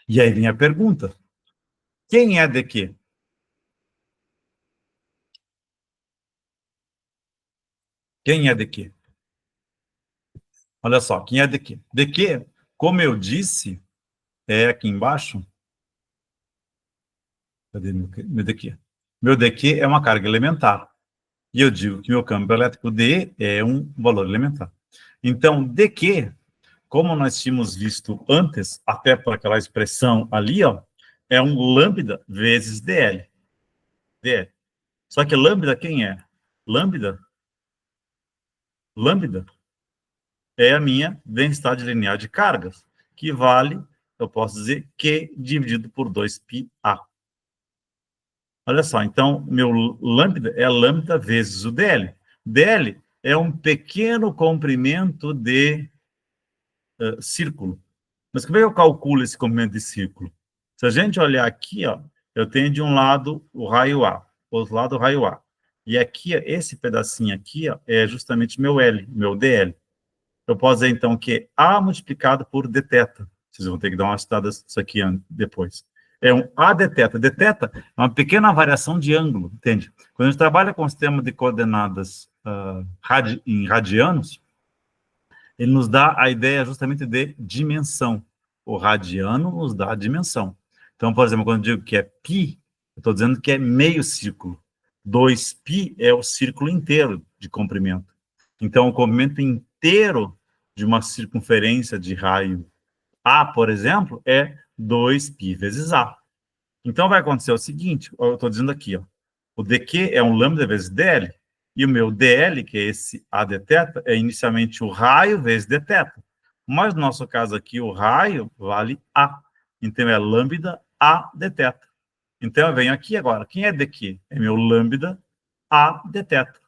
E aí vem a pergunta, quem é dQ? Quem é dQ? Olha só, quem é dQ? dQ, como eu disse, é aqui embaixo. Cadê meu dQ? Meu dQ é uma carga elementar. E eu digo que meu campo elétrico D é um valor elementar. Então, dQ, como nós tínhamos visto antes, até por aquela expressão ali, ó, é um lambda vezes DL. DL. Só que lambda quem é? Lambda é a minha densidade linear de cargas, que vale, eu posso dizer, Q dividido por 2πa. Olha só, então, meu lambda é lambda vezes o DL. DL é um pequeno comprimento de círculo. Mas como é que eu calculo esse comprimento de círculo? Se a gente olhar aqui, ó, eu tenho de um lado o raio A, outro lado o raio A. E aqui, esse pedacinho aqui, ó, é justamente meu L, meu DL. Eu posso dizer, então, que é A multiplicado por dθ. Vocês vão ter que dar uma estudada isso aqui depois. É um A dθ. Dθ é uma pequena variação de ângulo, entende? Quando a gente trabalha com o sistema de coordenadas em radianos, Ele nos dá a ideia justamente de dimensão. O radiano nos dá a dimensão. Então, por exemplo, quando eu digo que é π, eu estou dizendo que é meio círculo. 2π é o círculo inteiro de comprimento. Então, o comprimento inteiro de uma circunferência de raio A, por exemplo, é 2π vezes A. Então, vai acontecer o seguinte, eu estou dizendo aqui, ó, o dq é um lambda vezes dl, e o meu dl, que é esse A d θ, é inicialmente o raio vezes d θ. Mas, no nosso caso aqui, o raio vale A. Então, é lambda A d θ. Então, eu venho aqui agora. Quem é dq? É meu lambda A d θ.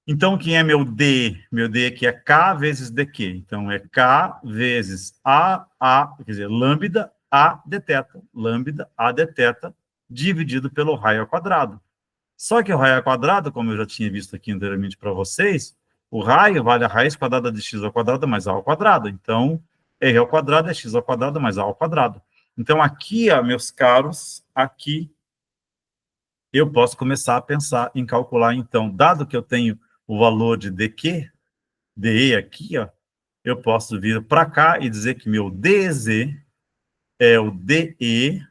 Então, quem é meu D? Meu D aqui é K vezes dq. Então, é K vezes quer dizer, lambda A d θ. Lambda A d θ dividido pelo raio ao quadrado. Só que o raio ao quadrado, como eu já tinha visto aqui anteriormente para vocês, o raio vale a raiz quadrada de x ao quadrado mais a ao quadrado. Então, r ao quadrado é x ao quadrado mais a ao quadrado. Então, aqui, ó, meus caros, aqui eu posso começar a pensar em calcular, então, dado que eu tenho o valor de dq, dE aqui, ó, eu posso vir para cá e dizer que meu dz é o dE,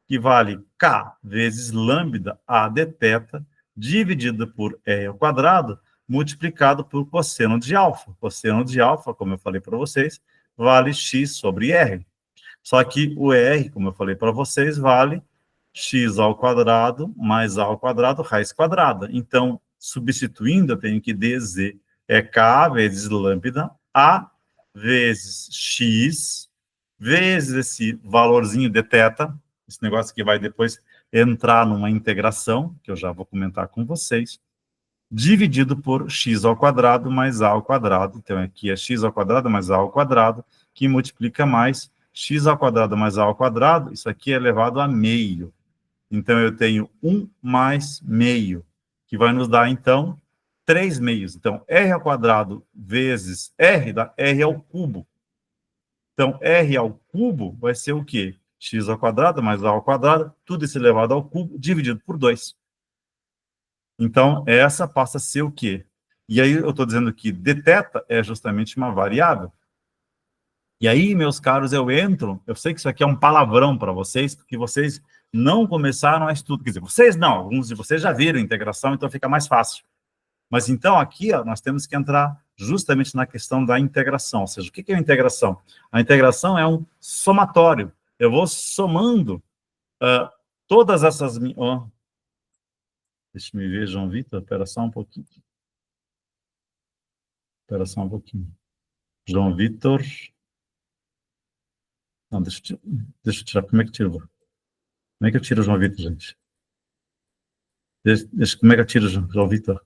que vale k vezes lambda A d θ, dividido por r ao quadrado, multiplicado por cosseno de alfa. Cosseno de alfa, como eu falei para vocês, vale x sobre r. Só que o r, como eu falei para vocês, vale x ao quadrado mais a ao quadrado raiz quadrada. Então, substituindo, eu tenho que dz é k vezes lambda A vezes x vezes esse valorzinho de θ, esse negócio que vai depois entrar numa integração, que eu já vou comentar com vocês, dividido por x ao quadrado mais a ao quadrado. Então, aqui é x ao quadrado mais a ao quadrado, que multiplica mais x ao quadrado mais a ao quadrado, isso aqui é elevado a meio. Então, eu tenho 1 mais meio, que vai nos dar, então, 3 meios. Então, r ao quadrado vezes r dá r ao cubo. Então, r ao cubo vai ser o quê? X ao quadrado mais a ao quadrado, tudo isso elevado ao cubo, dividido por 2. Então, essa passa a ser o quê? E aí eu estou dizendo que dθ é justamente uma variável. E aí, meus caros, eu sei que isso aqui é um palavrão para vocês, porque vocês não começaram a estudar. Quer dizer, vocês não, alguns de vocês já viram integração, então fica mais fácil. Mas então aqui, ó, nós temos que entrar justamente na questão da integração. Ou seja, o que é a integração? A integração é um somatório. Eu vou somando todas essas... deixa eu me ver, João Vitor, espera só um pouquinho. Espera só um pouquinho. João Vitor... Não, deixa eu tirar. Como é que tiro? Como é que eu tiro o João Vitor, gente? Como é que eu tiro o João Vitor?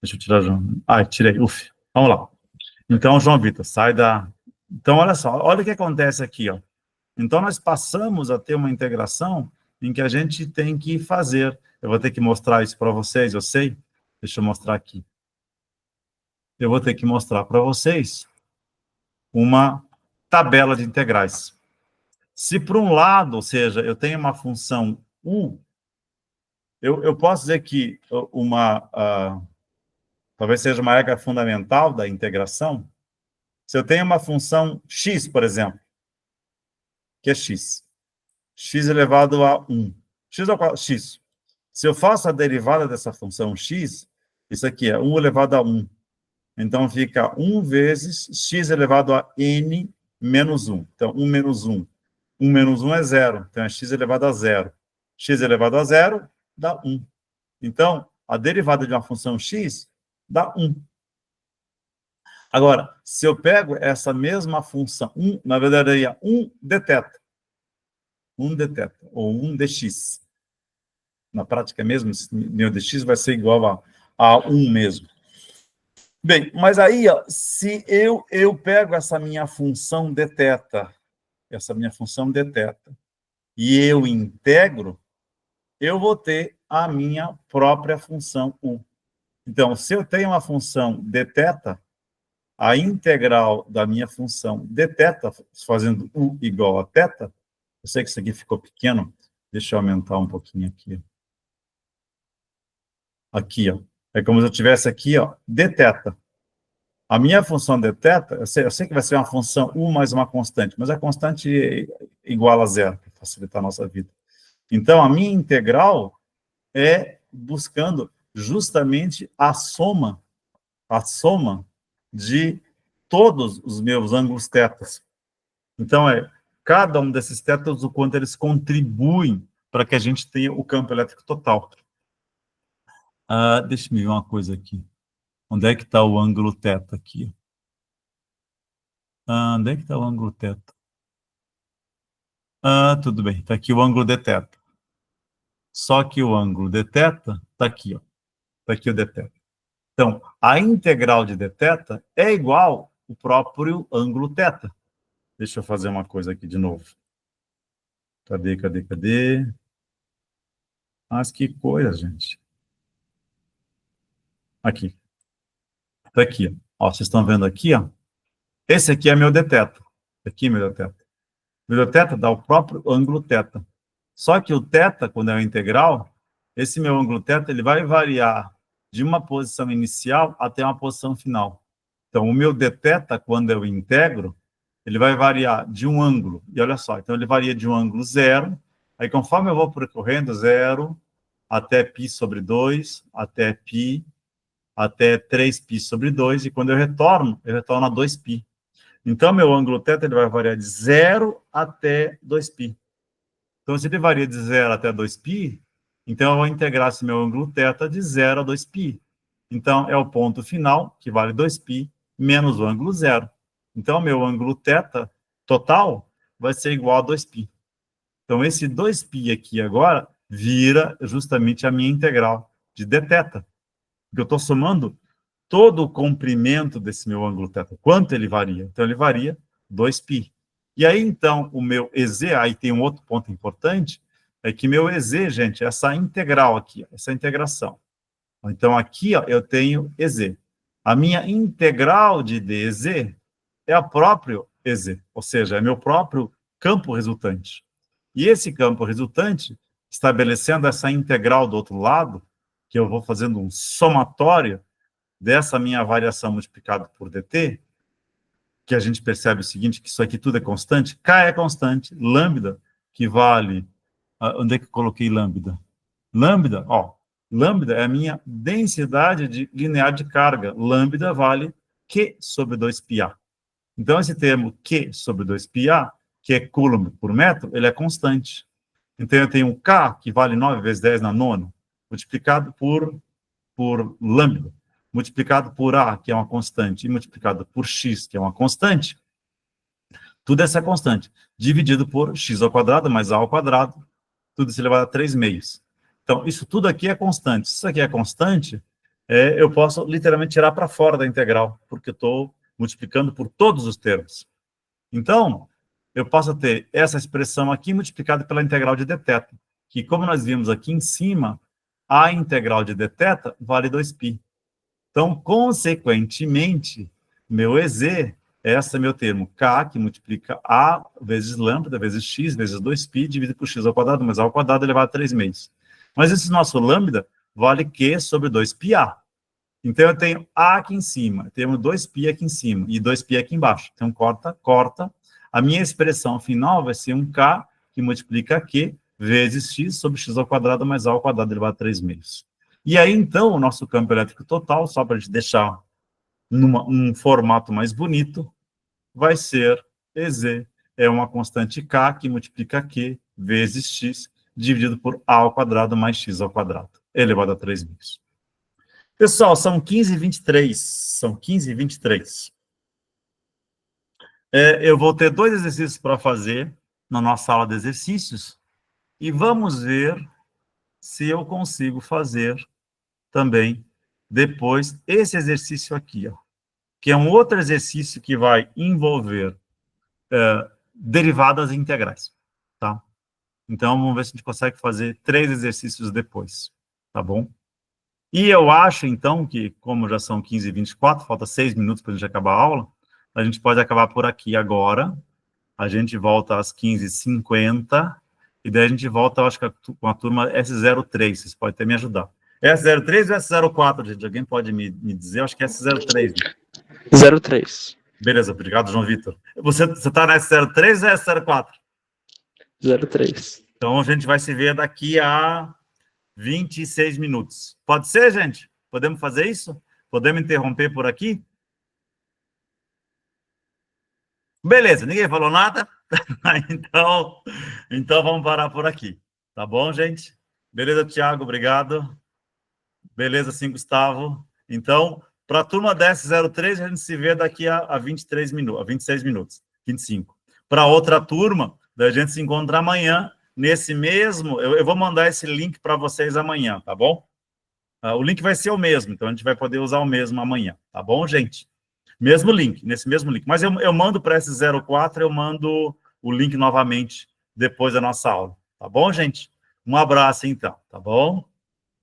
Deixa eu tirar o João... tirei. Uf. Vamos lá. Então, João Vitor, sai da... Então, olha só. Olha o que acontece aqui, ó. Então, nós passamos a ter uma integração em que a gente tem que fazer. Eu vou ter que mostrar isso para vocês, eu sei. Deixa eu mostrar aqui. Eu vou ter que mostrar para vocês uma tabela de integrais. Se por um lado, ou seja, eu tenho uma função u, eu posso dizer que talvez seja uma regra fundamental da integração. Se eu tenho uma função x, por exemplo, que é x elevado a 1, x ao quadrado, x. Se eu faço a derivada dessa função x, isso aqui é 1 elevado a 1. Então, fica 1 vezes x elevado a n menos 1. Então, 1 menos 1. 1 menos 1 é 0. Então, é x elevado a 0. X elevado a 0 dá 1. Então, a derivada de uma função x dá 1. Agora, se eu pego essa mesma função, 1, na verdade, é 1 dθ. 1 dθ, ou 1 dx. Na prática mesmo, meu dx vai ser igual a 1 mesmo. Bem, mas aí, ó, se eu pego essa minha função dθ, e eu integro, eu vou ter a minha própria função u. Então, se eu tenho uma função dθ, a integral da minha função dθ, fazendo u igual a θ, eu sei que isso aqui ficou pequeno, deixa eu aumentar um pouquinho aqui. Aqui, ó. É como se eu tivesse aqui, ó, dθ. A minha função deteta, eu sei que vai ser uma função U mais uma constante, mas a constante é igual a zero, para facilitar a nossa vida. Então, a minha integral é buscando justamente a soma de todos os meus ângulos tetas. Então, cada um desses tetas, o quanto eles contribuem para que a gente tenha o campo elétrico total. Deixa eu ver uma coisa aqui. Onde é que está o ângulo teta aqui? Onde é que está o ângulo teta? Tudo bem, está aqui o ângulo de teta. Só que o ângulo de teta está aqui, ó. Está aqui o de teta. Então, a integral de d θ é igual ao próprio ângulo teta. Deixa eu fazer uma coisa aqui de novo. Cadê? Mas que coisa, gente. Aqui. Tá aqui, ó. Vocês estão vendo aqui, ó? Esse aqui é meu d θ. Aqui é meu d θ. Meu d θ dá o próprio ângulo teta. Só que o teta, quando é uma integral, esse meu ângulo teta, ele vai variar de uma posição inicial até uma posição final. Então, o meu d θ, quando eu integro, ele vai variar de um ângulo. E olha só, então ele varia de um ângulo zero, aí conforme eu vou percorrendo zero, até π sobre 2, até π, até 3π sobre 2, e quando eu retorno a 2π. Então, meu ângulo teta ele vai variar de 0 até 2π. Então, se ele varia de 0 até 2π, então eu vou integrar esse meu ângulo teta de 0 a 2π. Então, é o ponto final, que vale 2π, menos o ângulo zero. Então, meu ângulo teta total vai ser igual a 2π. Então, esse 2π aqui agora vira justamente a minha integral de d θ. Porque eu estou somando todo o comprimento desse meu ângulo teta. Quanto ele varia? Então, ele varia 2π. E aí, então, o meu EZ, aí tem um outro ponto importante, é que meu EZ, gente, é essa integral aqui, essa integração. Então, aqui, ó, eu tenho EZ. A minha integral de DZ é a própria EZ, ou seja, é meu próprio campo resultante. E esse campo resultante, estabelecendo essa integral do outro lado, que eu vou fazendo um somatório dessa minha variação multiplicada por dt, que a gente percebe o seguinte, que isso aqui tudo é constante, K é constante, lambda, que vale... onde é que eu coloquei lambda? Lambda, ó, lambda é a minha densidade linear de carga. Lambda vale Q sobre 2πa. Então, esse termo Q sobre 2πa, que é coulomb por metro, ele é constante. Então, eu tenho um K, que vale 9 vezes 10 na nona, multiplicado por lambda, multiplicado por A, que é uma constante, e multiplicado por X, que é uma constante. Tudo essa constante, dividido por x ao quadrado mais a ao quadrado, tudo isso elevado a 3 meios. Então, isso tudo aqui é constante. Se isso aqui é constante, eu posso literalmente tirar para fora da integral, porque eu estou multiplicando por todos os termos. Então, eu posso ter essa expressão aqui multiplicada pela integral de d θ, que, como nós vimos aqui em cima, a integral de d θ vale 2π. Então, consequentemente, meu EZ, esse é meu termo K, que multiplica A vezes lambda, vezes X, vezes 2π, dividido por X ao quadrado, mais A ao quadrado, elevado a 3 meios. Mas esse nosso lambda vale Q sobre 2πA. Então, eu tenho A aqui em cima, eu tenho 2π aqui em cima, e 2π aqui embaixo. Então, corta. A minha expressão final vai ser um K, que multiplica Q, vezes X sobre X ao quadrado, mais A ao quadrado, elevado a 3 meios. E aí, então, o nosso campo elétrico total, só para a gente deixar num formato mais bonito, vai ser EZ, é uma constante K que multiplica Q vezes X, dividido por A ao quadrado mais X ao quadrado, elevado a 3 meios. Pessoal, são 15h23. São 15h23. Eu vou ter 2 exercícios para fazer na nossa aula de exercícios e vamos ver se eu consigo fazer também depois esse exercício aqui, ó, que é um outro exercício que vai envolver derivadas integrais, tá? Então, vamos ver se a gente consegue fazer 3 exercícios depois, tá bom? E eu acho, então, que como já são 15h24, falta 6 minutos para a gente acabar a aula, a gente pode acabar por aqui agora, a gente volta às 15h50, e daí a gente volta, eu acho que com a turma S03, vocês podem até me ajudar. S03 ou S04, gente? Alguém pode me dizer? Eu acho que é S03. Né? 03. Beleza, obrigado, João Vitor. Você está na S03 ou S04? 03. Então, a gente vai se ver daqui a 26 minutos. Pode ser, gente? Podemos fazer isso? Podemos interromper por aqui? Beleza, ninguém falou nada? Então vamos parar por aqui. Tá bom, gente? Beleza, Tiago? Obrigado. Beleza, sim, Gustavo. Então, para a turma da S03, a gente se vê daqui a 23 minutos, a 26 minutos, 25. Para outra turma, a gente se encontra amanhã, nesse mesmo... Eu vou mandar esse link para vocês amanhã, tá bom? O link vai ser o mesmo, então a gente vai poder usar o mesmo amanhã, tá bom, gente? Mesmo link, nesse mesmo link. Mas eu mando para esse 04, eu mando o link novamente depois da nossa aula. Tá bom, gente? Um abraço, então, tá bom?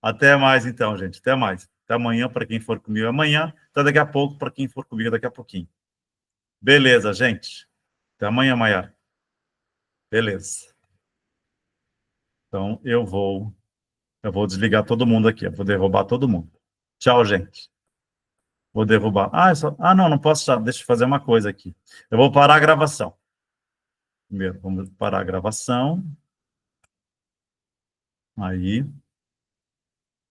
Até mais, então, gente. Até mais. Até amanhã, para quem for comigo amanhã. Até daqui a pouco, para quem for comigo daqui a pouquinho. Beleza, gente? Até amanhã, Maiara. Beleza. Então, eu vou desligar todo mundo aqui. Eu vou derrubar todo mundo. Tchau, gente. Vou derrubar. Não, não posso. Deixa eu fazer uma coisa aqui. Eu vou parar a gravação. Primeiro, vamos parar a gravação. Aí.